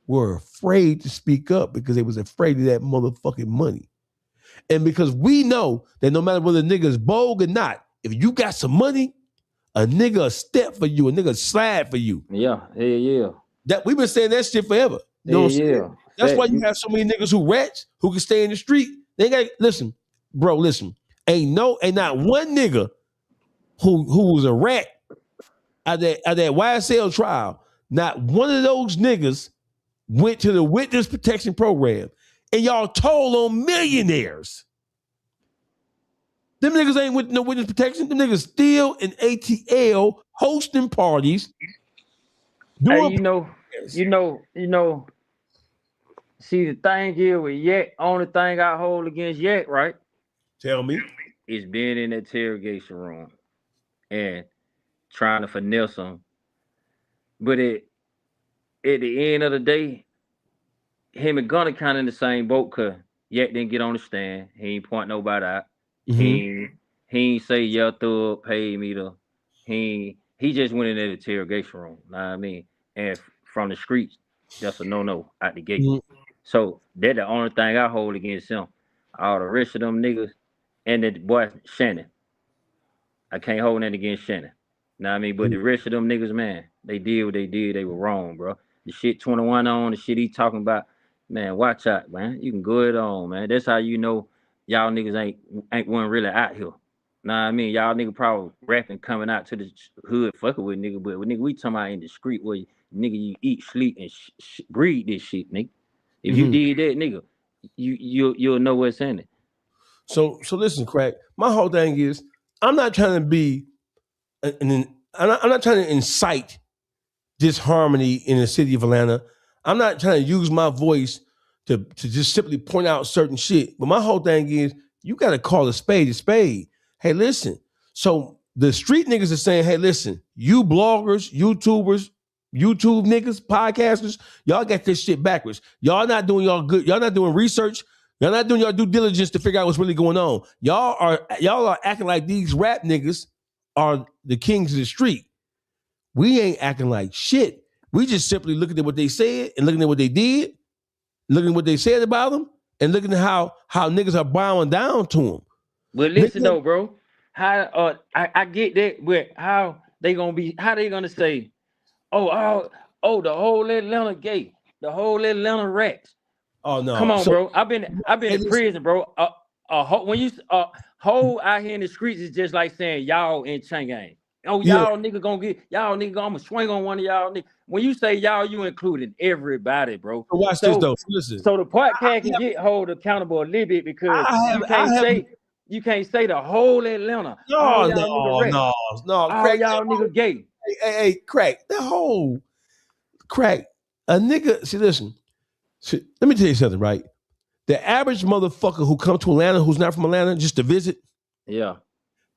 were afraid to speak up because they was afraid of that motherfucking money. And because we know that no matter whether the nigga is bold or not, if you got some money, a nigga step for you, a nigga slide for you. Yeah. That we've been saying that shit forever. You know what I'm saying? That's why you have so many niggas who rats who can stay in the street. They got listen. Ain't not one nigga who was a rat at that YSL trial. Not one of those niggas went to the witness protection program, and y'all told on millionaires. Them niggas ain't with no witness protection. Them niggas still in ATL hosting parties. Hey, Doing you know. See, the thing here with Yak, only thing I hold against Yak, right, Tell me. is being in the interrogation room and trying to finesse him. But at the end of the day, him and Gunner kind of in the same boat, cause Yak didn't get on the stand. He ain't point nobody out. He ain't say yeah thug paid me to. He just went in the interrogation room. Know what I mean? And from the streets, that's a no out the gate. So that's the only thing I hold against him. All the rest of them niggas and the boy Shannon. I can't hold that against Shannon. Know what I mean? But the rest of them niggas, man, they did what they did. They were wrong, bro. The shit 21 on, the shit he talking about, man, watch out, man. You can go it on, man. That's how you know y'all niggas ain't one really out here. Know what I mean? Y'all nigga probably rapping coming out to the hood fucking with nigga, but nigga, we talking about in the street where nigga you eat, sleep, and breathe this shit, nigga. If you did that, nigga, you'll know what's in it. So listen, crack. My whole thing is, I'm not trying to be, I'm not trying to incite disharmony in the city of Atlanta. I'm not trying to use my voice to just simply point out certain shit. But my whole thing is, you got to call a spade a spade. Hey, listen. So the street niggas are saying, hey, listen, you bloggers, YouTubers, YouTube niggas, podcasters, y'all got this shit backwards. Y'all not doing y'all good. Y'all not doing research. Y'all not doing your due diligence to figure out what's really going on. Y'all are acting like these rap niggas are the kings of the street. We ain't acting like shit. We just simply looking at what they said and looking at what they did, looking at what they said about them, and looking at how niggas are bowing down to them. But listen though, bro, how I get that, but how they gonna say, the whole Atlanta gay, the whole Atlanta rats. Oh no! Come on, bro. I've been in prison, bro. When you whole out here in the streets is just like saying y'all in Chang'an. Oh, y'all nigga gonna get y'all nigga. I'ma swing on one of y'all nigga. When you say y'all, you including everybody, bro. So watch this though. Listen. So the podcast can get hold accountable a little bit because you can't say the whole Atlanta. No, Crack, y'all nigga gay. Hey, crack. That whole crack. A nigga. See, listen. Let me tell you something, right? The average motherfucker who come to Atlanta, who's not from Atlanta, just to visit, they're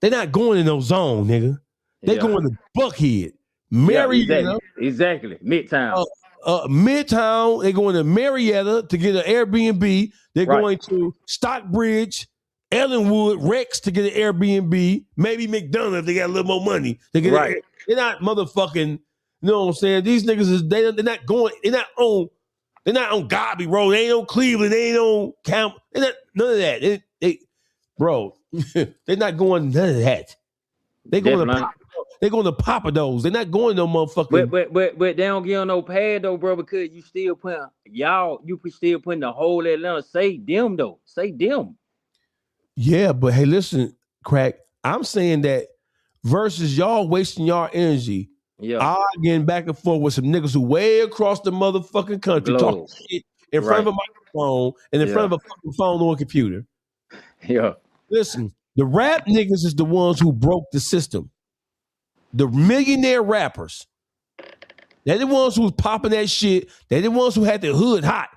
not going in no zone, nigga. They going to Buckhead, Marietta, exactly. Midtown. Midtown. They're going to Marietta to get an Airbnb. They're going to Stockbridge, Ellenwood, Rex to get an Airbnb. Maybe McDonough if they got a little more money. They're not motherfucking. You know what I'm saying? These niggas they're not going. They're not on Gobby Road. They ain't on Cleveland. They ain't on Camp. They're not none of that. They're not going none of that. They're going to Papados. They're not going no motherfucking. But they don't give them no pad though, bro, because you still putting the whole Atlanta. Say them though. Say them. Yeah, but hey, listen, crack. I'm saying that versus y'all wasting y'all energy. Arguing back and forth with some niggas who way across the motherfucking country talking shit in front of a microphone and in front of a fucking phone or a computer. Yeah. Listen, the rap niggas is the ones who broke the system. The millionaire rappers. They're the ones who was popping that shit. They're the ones who had the hood hot.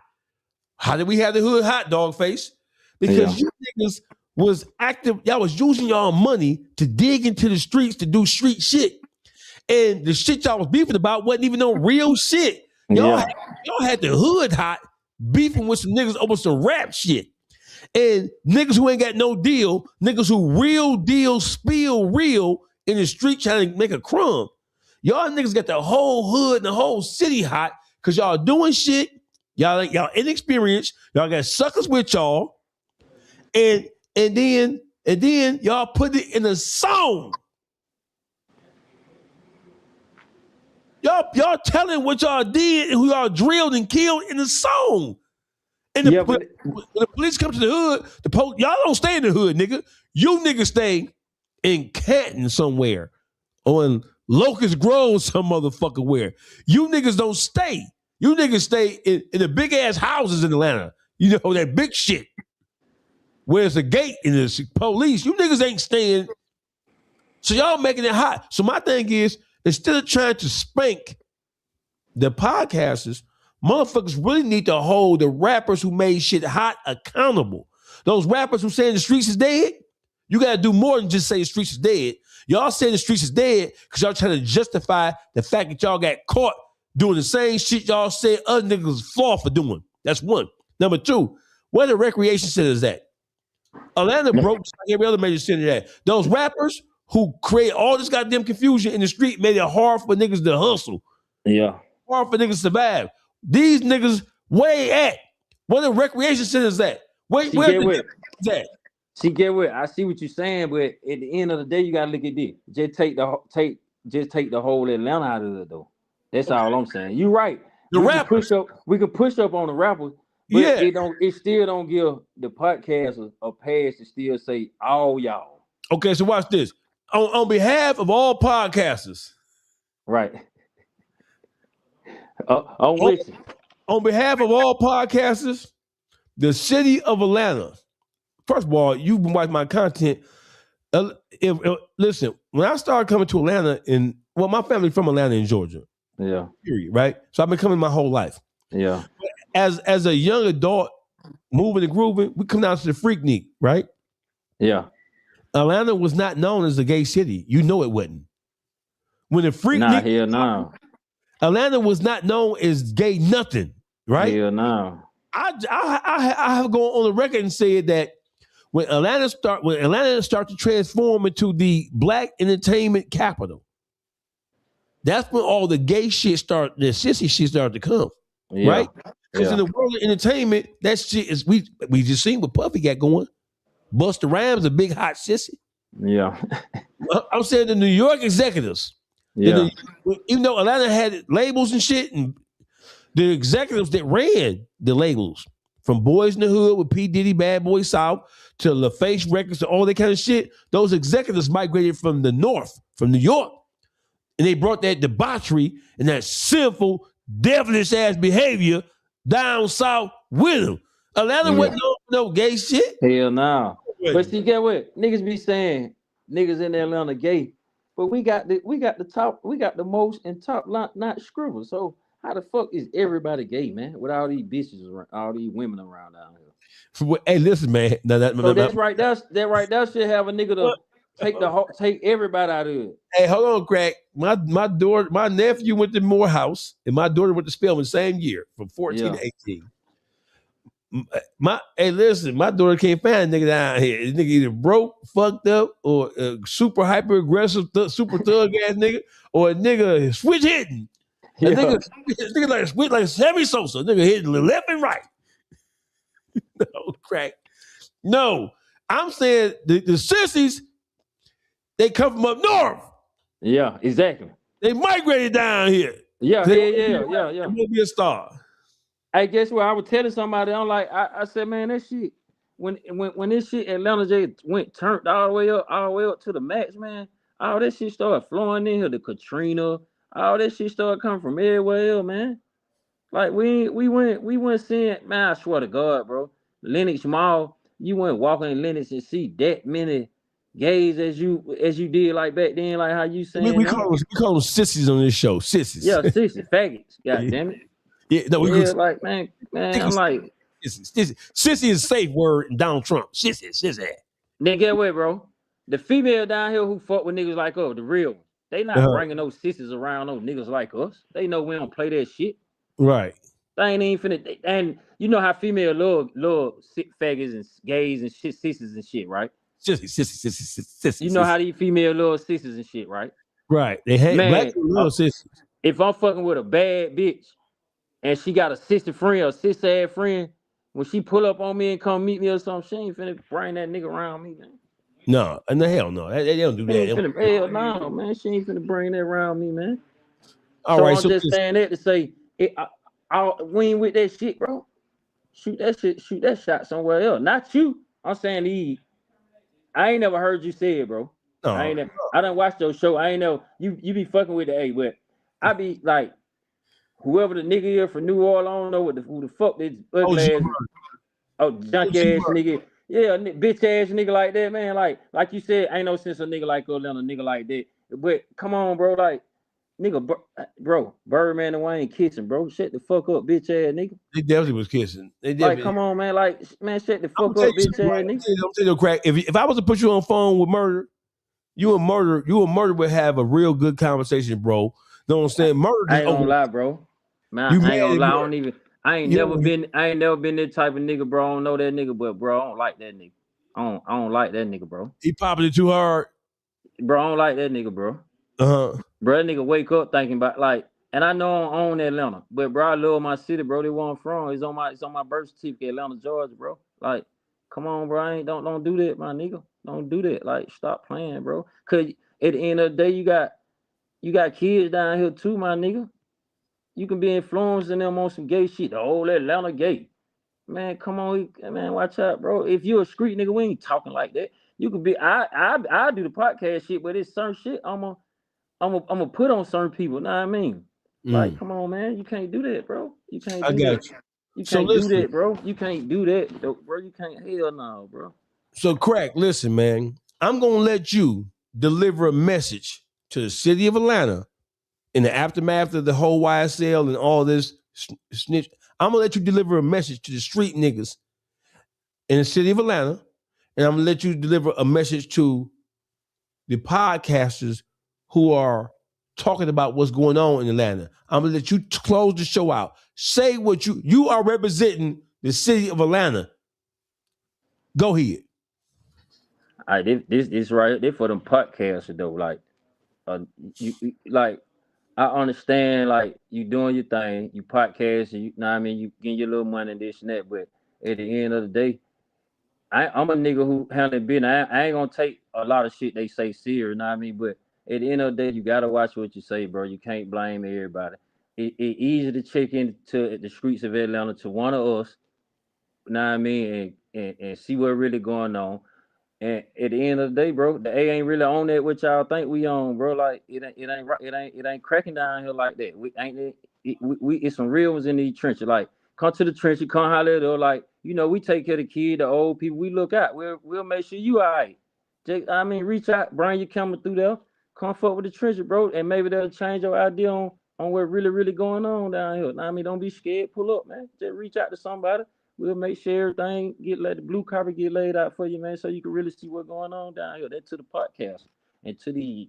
How did we have the hood hot, dog face? Because you niggas was active. Y'all was using y'all money to dig into the streets to do street shit. And the shit y'all was beefing about wasn't even no real shit. Y'all had the hood hot beefing with some niggas over some rap shit. And niggas who ain't got no deal, niggas who real deal spill real in the street trying to make a crumb. Y'all niggas got the whole hood and the whole city hot because y'all doing shit. Y'all inexperienced. Y'all got suckers with y'all. And then y'all put it in a song. Y'all telling what y'all did and who y'all drilled and killed in the song. And when the police come to the hood, y'all don't stay in the hood, nigga. You niggas stay in Canton somewhere or in Locust Grove some motherfucker where. You niggas don't stay. You niggas stay in the big ass houses in Atlanta. You know, that big shit. where's the gate in the police? You niggas ain't staying. So y'all making it hot. So my thing is, instead of trying to spank the podcasters, motherfuckers really need to hold the rappers who made shit hot accountable. Those rappers who saying the streets is dead, you got to do more than just say the streets is dead. Y'all saying the streets is dead because y'all trying to justify the fact that y'all got caught doing the same shit y'all said other niggas flaw for doing. That's one. Number two, where the recreation centers at? Atlanta broke just like every other major city at. Those rappers who create all this goddamn confusion in the street made it hard for niggas to hustle. Yeah. Hard for niggas to survive. These niggas way at. Where the recreation centers at? Where the at? See, get what? I see what you're saying, but at the end of the day, you gotta look at this. Just take the whole Atlanta out of it, though. That's all I'm saying. You right. The rappers. We can push up on the rappers, but it still don't give the podcasters a pass to still say all y'all. Okay, so watch this. On behalf of all podcasters, right? On behalf of all podcasters, the city of Atlanta. First of all, you've been watching my content. Listen, when I started coming to Atlanta, my family from Atlanta in Georgia. Yeah. Period, right? So I've been coming my whole life. Yeah. As a young adult, moving and grooving, we come down to the Freaknik, right? Yeah. Atlanta was not known as a gay city. You know it wasn't. When the Freaknik, Atlanta was not known as gay nothing, right? Hell no. I have gone on the record and said that when Atlanta start to transform into the black entertainment capital, that's when all the gay shit the sissy shit started to come, right? Because in the world of entertainment, that shit is we just seen what Puffy got going. Busta Rhymes, a big hot sissy. Yeah, I'm saying the New York executives. Yeah, even though Atlanta had labels and shit, and the executives that ran the labels, from Boys in the Hood with P. Diddy, Bad Boy South, to LaFace Records, to all that kind of shit, those executives migrated from the North, from New York. And they brought that debauchery and that sinful, devilish ass behavior down south with them. Atlanta wasn't no gay shit. Hell no. But see, get what? Niggas be saying niggas in Atlanta gay, but we got the most and top not scribble. So how the fuck is everybody gay, man? With all these bitches around, all these women around down here. Hey, listen, man. That's right. That right. That should have a nigga to take everybody out of it. Hey, hold on, Crack. My nephew went to Morehouse, and my daughter went to Spelman same year, from 14 to 18. Hey, listen, my daughter can't find a nigga down here. This nigga either broke, fucked up, or a super hyper aggressive, super thug ass nigga, or a nigga switch hitting. A nigga like switch like Sammy Sosa. Nigga hitting left and right. No, Crack. No, I'm saying the sissies, they come from up north. Yeah, exactly. They migrated down here. Yeah. They will be a star. I guess what I was telling somebody, I'm like, I said, man, that shit, when this shit Atlanta J turned all the way up to the max, man, all that shit started flowing in here, the Katrina, all that shit started coming from everywhere else, man. Like we went seeing, man, I swear to God, bro, Lenox Mall, you went walking in Lenox and see that many gays as you did like back then, like how you saying. We call them sissies on this show, sissies. Yeah, sissies, faggots, god damn it. Yeah, no, like man, I'm like sissy is a safe word in Donald Trump. Sissy. Then get what, bro? The female down here who fuck with niggas like us, the real ones, they not bringing those sissies around those niggas like us. They know we don't play that shit. Right. They ain't even finna. And you know how female love faggots and gays and shit, sissies and shit, right? Sissy. You know how these female love sissies and shit, right? Right. They hate black people love sissies. If I'm fucking with a bad bitch and she got a sister friend or sister ass friend, when she pull up on me and come meet me or something, she ain't finna bring that nigga around me, man. No, and the hell no. They don't do that. Hell no, man. She ain't finna bring that around me, man. All right, I'm just saying that to say, we ain't with that shit, bro. Shoot that shot somewhere else. Not you. I'm saying I ain't never heard you say it, bro. No. I done watched your show. I ain't know you be fucking with the but I be like, whoever the nigga is from New Orleans, I don't know who the fuck this ugly ass, junky ass nigga. Yeah, bitch ass nigga like that, man. Like you said, ain't no sense of nigga like Atlanta, nigga like that. But come on, bro, like nigga, bro, Birdman and Wayne kissing, bro. Shut the fuck up, bitch ass nigga. They definitely was kissing. They Like, definitely. come on, man. Like, man, shut the I'm fuck gonna tell up, you bitch something, right? ass nigga. I'm telling you, crack. If I was to put you on the phone with murder, you and murder would have a real good conversation, bro. Know what I'm saying? Murder I just ain't gonna open. lie, bro. Man, You I mad ain't gonna at lie. I murder? don't even. I ain't Yo, never been. I ain't never been that type of nigga, bro. I don't know that nigga, but bro, I don't like that nigga. I don't like that nigga, bro. he popping it too hard. Bro, I don't like that nigga, bro. Uh-huh. Bro, that nigga wake up thinking about like, and I know I own Atlanta, but bro, I love my city, bro. They where I'm from. It's on my birth certificate, Atlanta, Georgia, bro. Like, come on, bro. I ain't don't do that, my nigga. Don't do that. Like, stop playing, bro. Cause at the end of the day, you got kids down here too, my nigga. You can be influencing them on some gay shit. The whole Atlanta gay. Man, come on, man, watch out, bro. If you a street nigga, we ain't talking like that. You could be I do the podcast shit, but it's certain shit I'm gonna put on certain people. Know what I mean? Like, come on, man, you can't do that, bro. You can't I do got that. you. You So can't do listen, that, bro. You can't do that, bro. You can't. Hell no, bro. so crack, listen, man. I'm gonna let you deliver a message to the city of Atlanta in the aftermath of the whole YSL and all this snitch. I'm gonna let you deliver a message to the street niggas in the city of Atlanta, and I'm gonna let you deliver a message to the podcasters who are talking about what's going on in Atlanta. I'm gonna let you close the show out. Say what you are representing the city of Atlanta. Go ahead. All right, this right. This for them podcasters though. Like, uh, like I understand, like you doing your thing, you podcast, and you know what I mean, you getting your little money and this and that. But at the end of the day, I'm a nigga who handling business. I ain't gonna take a lot of shit they say serious, know what I mean? But at the end of the day, you gotta watch what you say, bro. You can't blame everybody. It easy to check into the streets of Atlanta to one of us, know what I mean, and see what really going on. And at the end of the day, bro, the A ain't really on that what y'all think we on, bro. Like it ain't right, it ain't cracking down here like that. We ain't it's some real ones in these trenches. Like come to the trenches, come holler at us. Like we take care of the kid, the old people. We look out. We'll make sure you all right. I mean, reach out, bring your camera through there, come fuck with the trenches, bro, and maybe that'll change your idea on what really going on down here. I mean, don't be scared. Pull up, man. Just reach out to somebody. We'll make sure everything let the blue carpet get laid out for you, man, so you can really see what's going on down here. That to the podcast and to the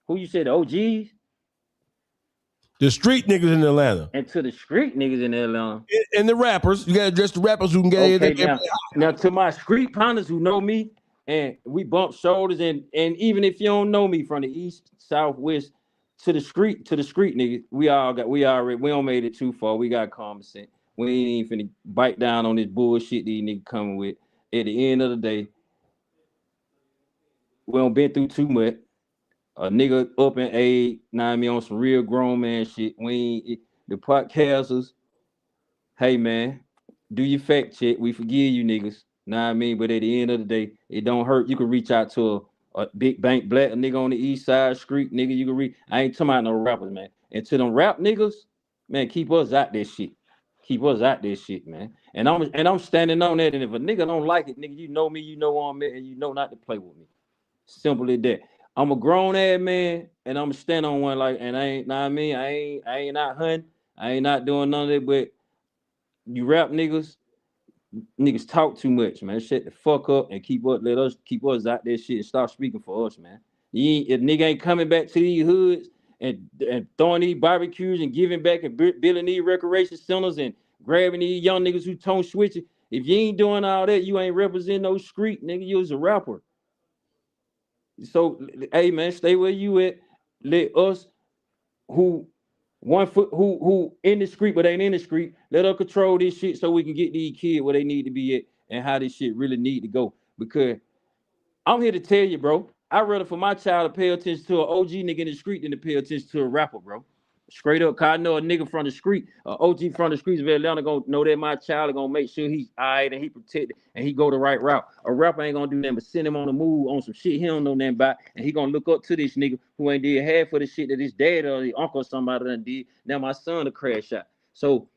who you said the OGs The street niggas in Atlanta and to the street niggas in Atlanta. and the rappers. You gotta address the rappers who can get Okay, it. now to my street partners who know me and we bump shoulders and even if you don't know me from the east, southwest to the street niggas, we don't made it too far. We got common sense. We ain't even finna bite down on this bullshit these niggas coming with. At the end of the day, we don't been through too much. A nigga up in age, know what I mean, on some real grown man shit. We ain't the podcasters. Hey man, do your fact check. We forgive you niggas. Know what I mean? But at the end of the day, it don't hurt. You can reach out to a big bank black a nigga on the east side street, nigga. You can reach. I ain't talking about no rappers, man. And to them rap niggas, man, keep us out this shit. Keep us out this shit, man. And I'm standing on that. And if a nigga don't like it, nigga, you know me, you know I'm at, and you know not to play with me. Simple as that. I'm a grown ass man, and I'm stand on one like, and I ain't, know what I mean, I ain't not hunting, I ain't not doing none of that. But you rap niggas talk too much, man. Shut the fuck up and let us keep us out there shit and stop speaking for us, man. If nigga ain't coming back to these hoods and throwing these barbecues and giving back and building these recreation centers and grabbing these young niggas who tone switching. If you ain't doing all that, you ain't representing no street, nigga. You was a rapper. So, hey man, stay where you at. Let us who one foot who in the street but ain't in the street. Let us control this shit so we can get these kids where they need to be at and how this shit really need to go. Because I'm here to tell you, bro. I'd rather for my child to pay attention to an OG nigga in the street than to pay attention to a rapper, bro. Straight up, cause I know a nigga from the street, OG from the streets of Atlanta gonna know that my child is gonna make sure he's all right and he protected and he go the right route. A rapper ain't gonna do nothing but send him on the move on some shit he don't know nothing about, and he gonna look up to this nigga who ain't did half of the shit that his dad or his uncle or somebody done did. Now my son a crash out. So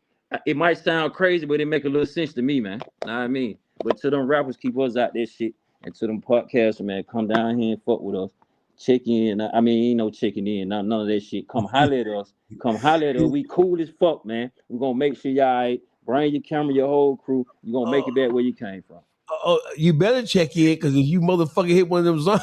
it might sound crazy, but it make a little sense to me, man. Know what I mean? But to them rappers, keep us out that shit. And to them podcasters, man, come down here and fuck with us. Check in. I mean, ain't no checking in. None of that shit. Come holler at us. Come holler at us. We cool as fuck, man. We're gonna make sure y'all right. Bring your camera, your whole crew. You're gonna make it back where you came from. Oh, you better check in, because if you motherfucker hit one of them songs.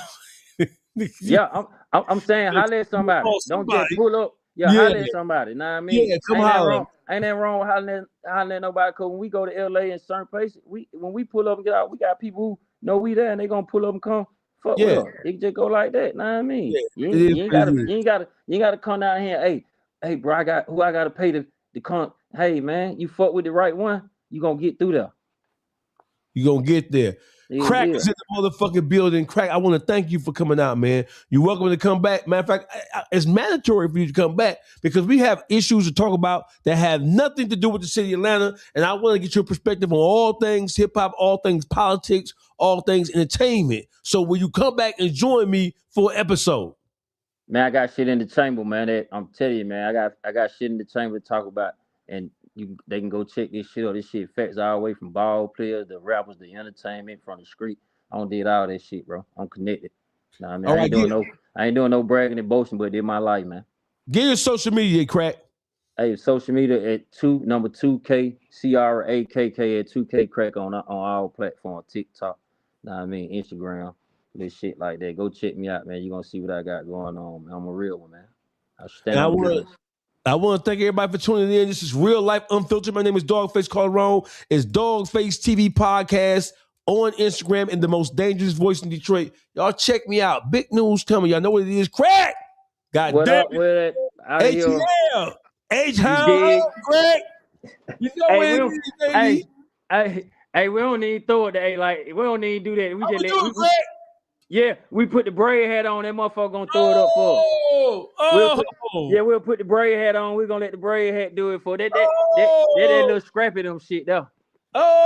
Yeah, I'm saying holler at somebody. Don't just pull up. Yeah, holler at somebody. Know what I mean? Yeah, come ain't that holler. wrong? Ain't that wrong with hollering at nobody? Cause when we go to LA and certain places, when we pull up and get out, we got people who know we there and they gonna pull up and come fuck with us. It just go like that. Know what I mean? Yeah, You ain't gotta come down here. Hey, bro, I gotta pay to come. Hey man, you fuck with the right one, you gonna get through there. You gonna get there. Crack is in the motherfucking building. Crack, I want to thank you for coming out, man. You're welcome to come back. Matter of fact, it's mandatory for you to come back because we have issues to talk about that have nothing to do with the city of Atlanta. And I want to get your perspective on all things hip hop, all things politics, all things entertainment. So will you come back and join me for an episode? Man, I got shit in the chamber, man. I'm telling you, man, I got shit in the chamber to talk about, and they can go check this shit out. This shit affects all the way from ball players, the rappers, the entertainment, from the street. I don't did all that shit, bro. I'm connected. Nah, I mean, I ain't doing no bragging and boasting, but it's my life, man. Get your social media, Crack. Hey, social media at number 2K CRAKK at 2K Crack on all platforms, TikTok. Nah, I mean Instagram, this shit like that. Go check me out, man. You gonna see what I got going on, man. I'm a real one, man. I want to thank everybody for tuning in. This is Real Life Unfiltered. My name is Dogface Calderon. It's Dogface TV Podcast on Instagram and the most dangerous voice in Detroit. Y'all check me out. Big news coming. Y'all know what it is. Crack. God what damn up with it? ATL. H-Hound. Crack. You know what it is, baby. Hey, we don't need to throw it. We don't need to do that. We just do it, Crack. Yeah, we put the braid hat on. That motherfucker gonna throw it up for us. We'll put the braid hat on. We're gonna let the braid hat do it for that. That little scrappy them shit though. Oh.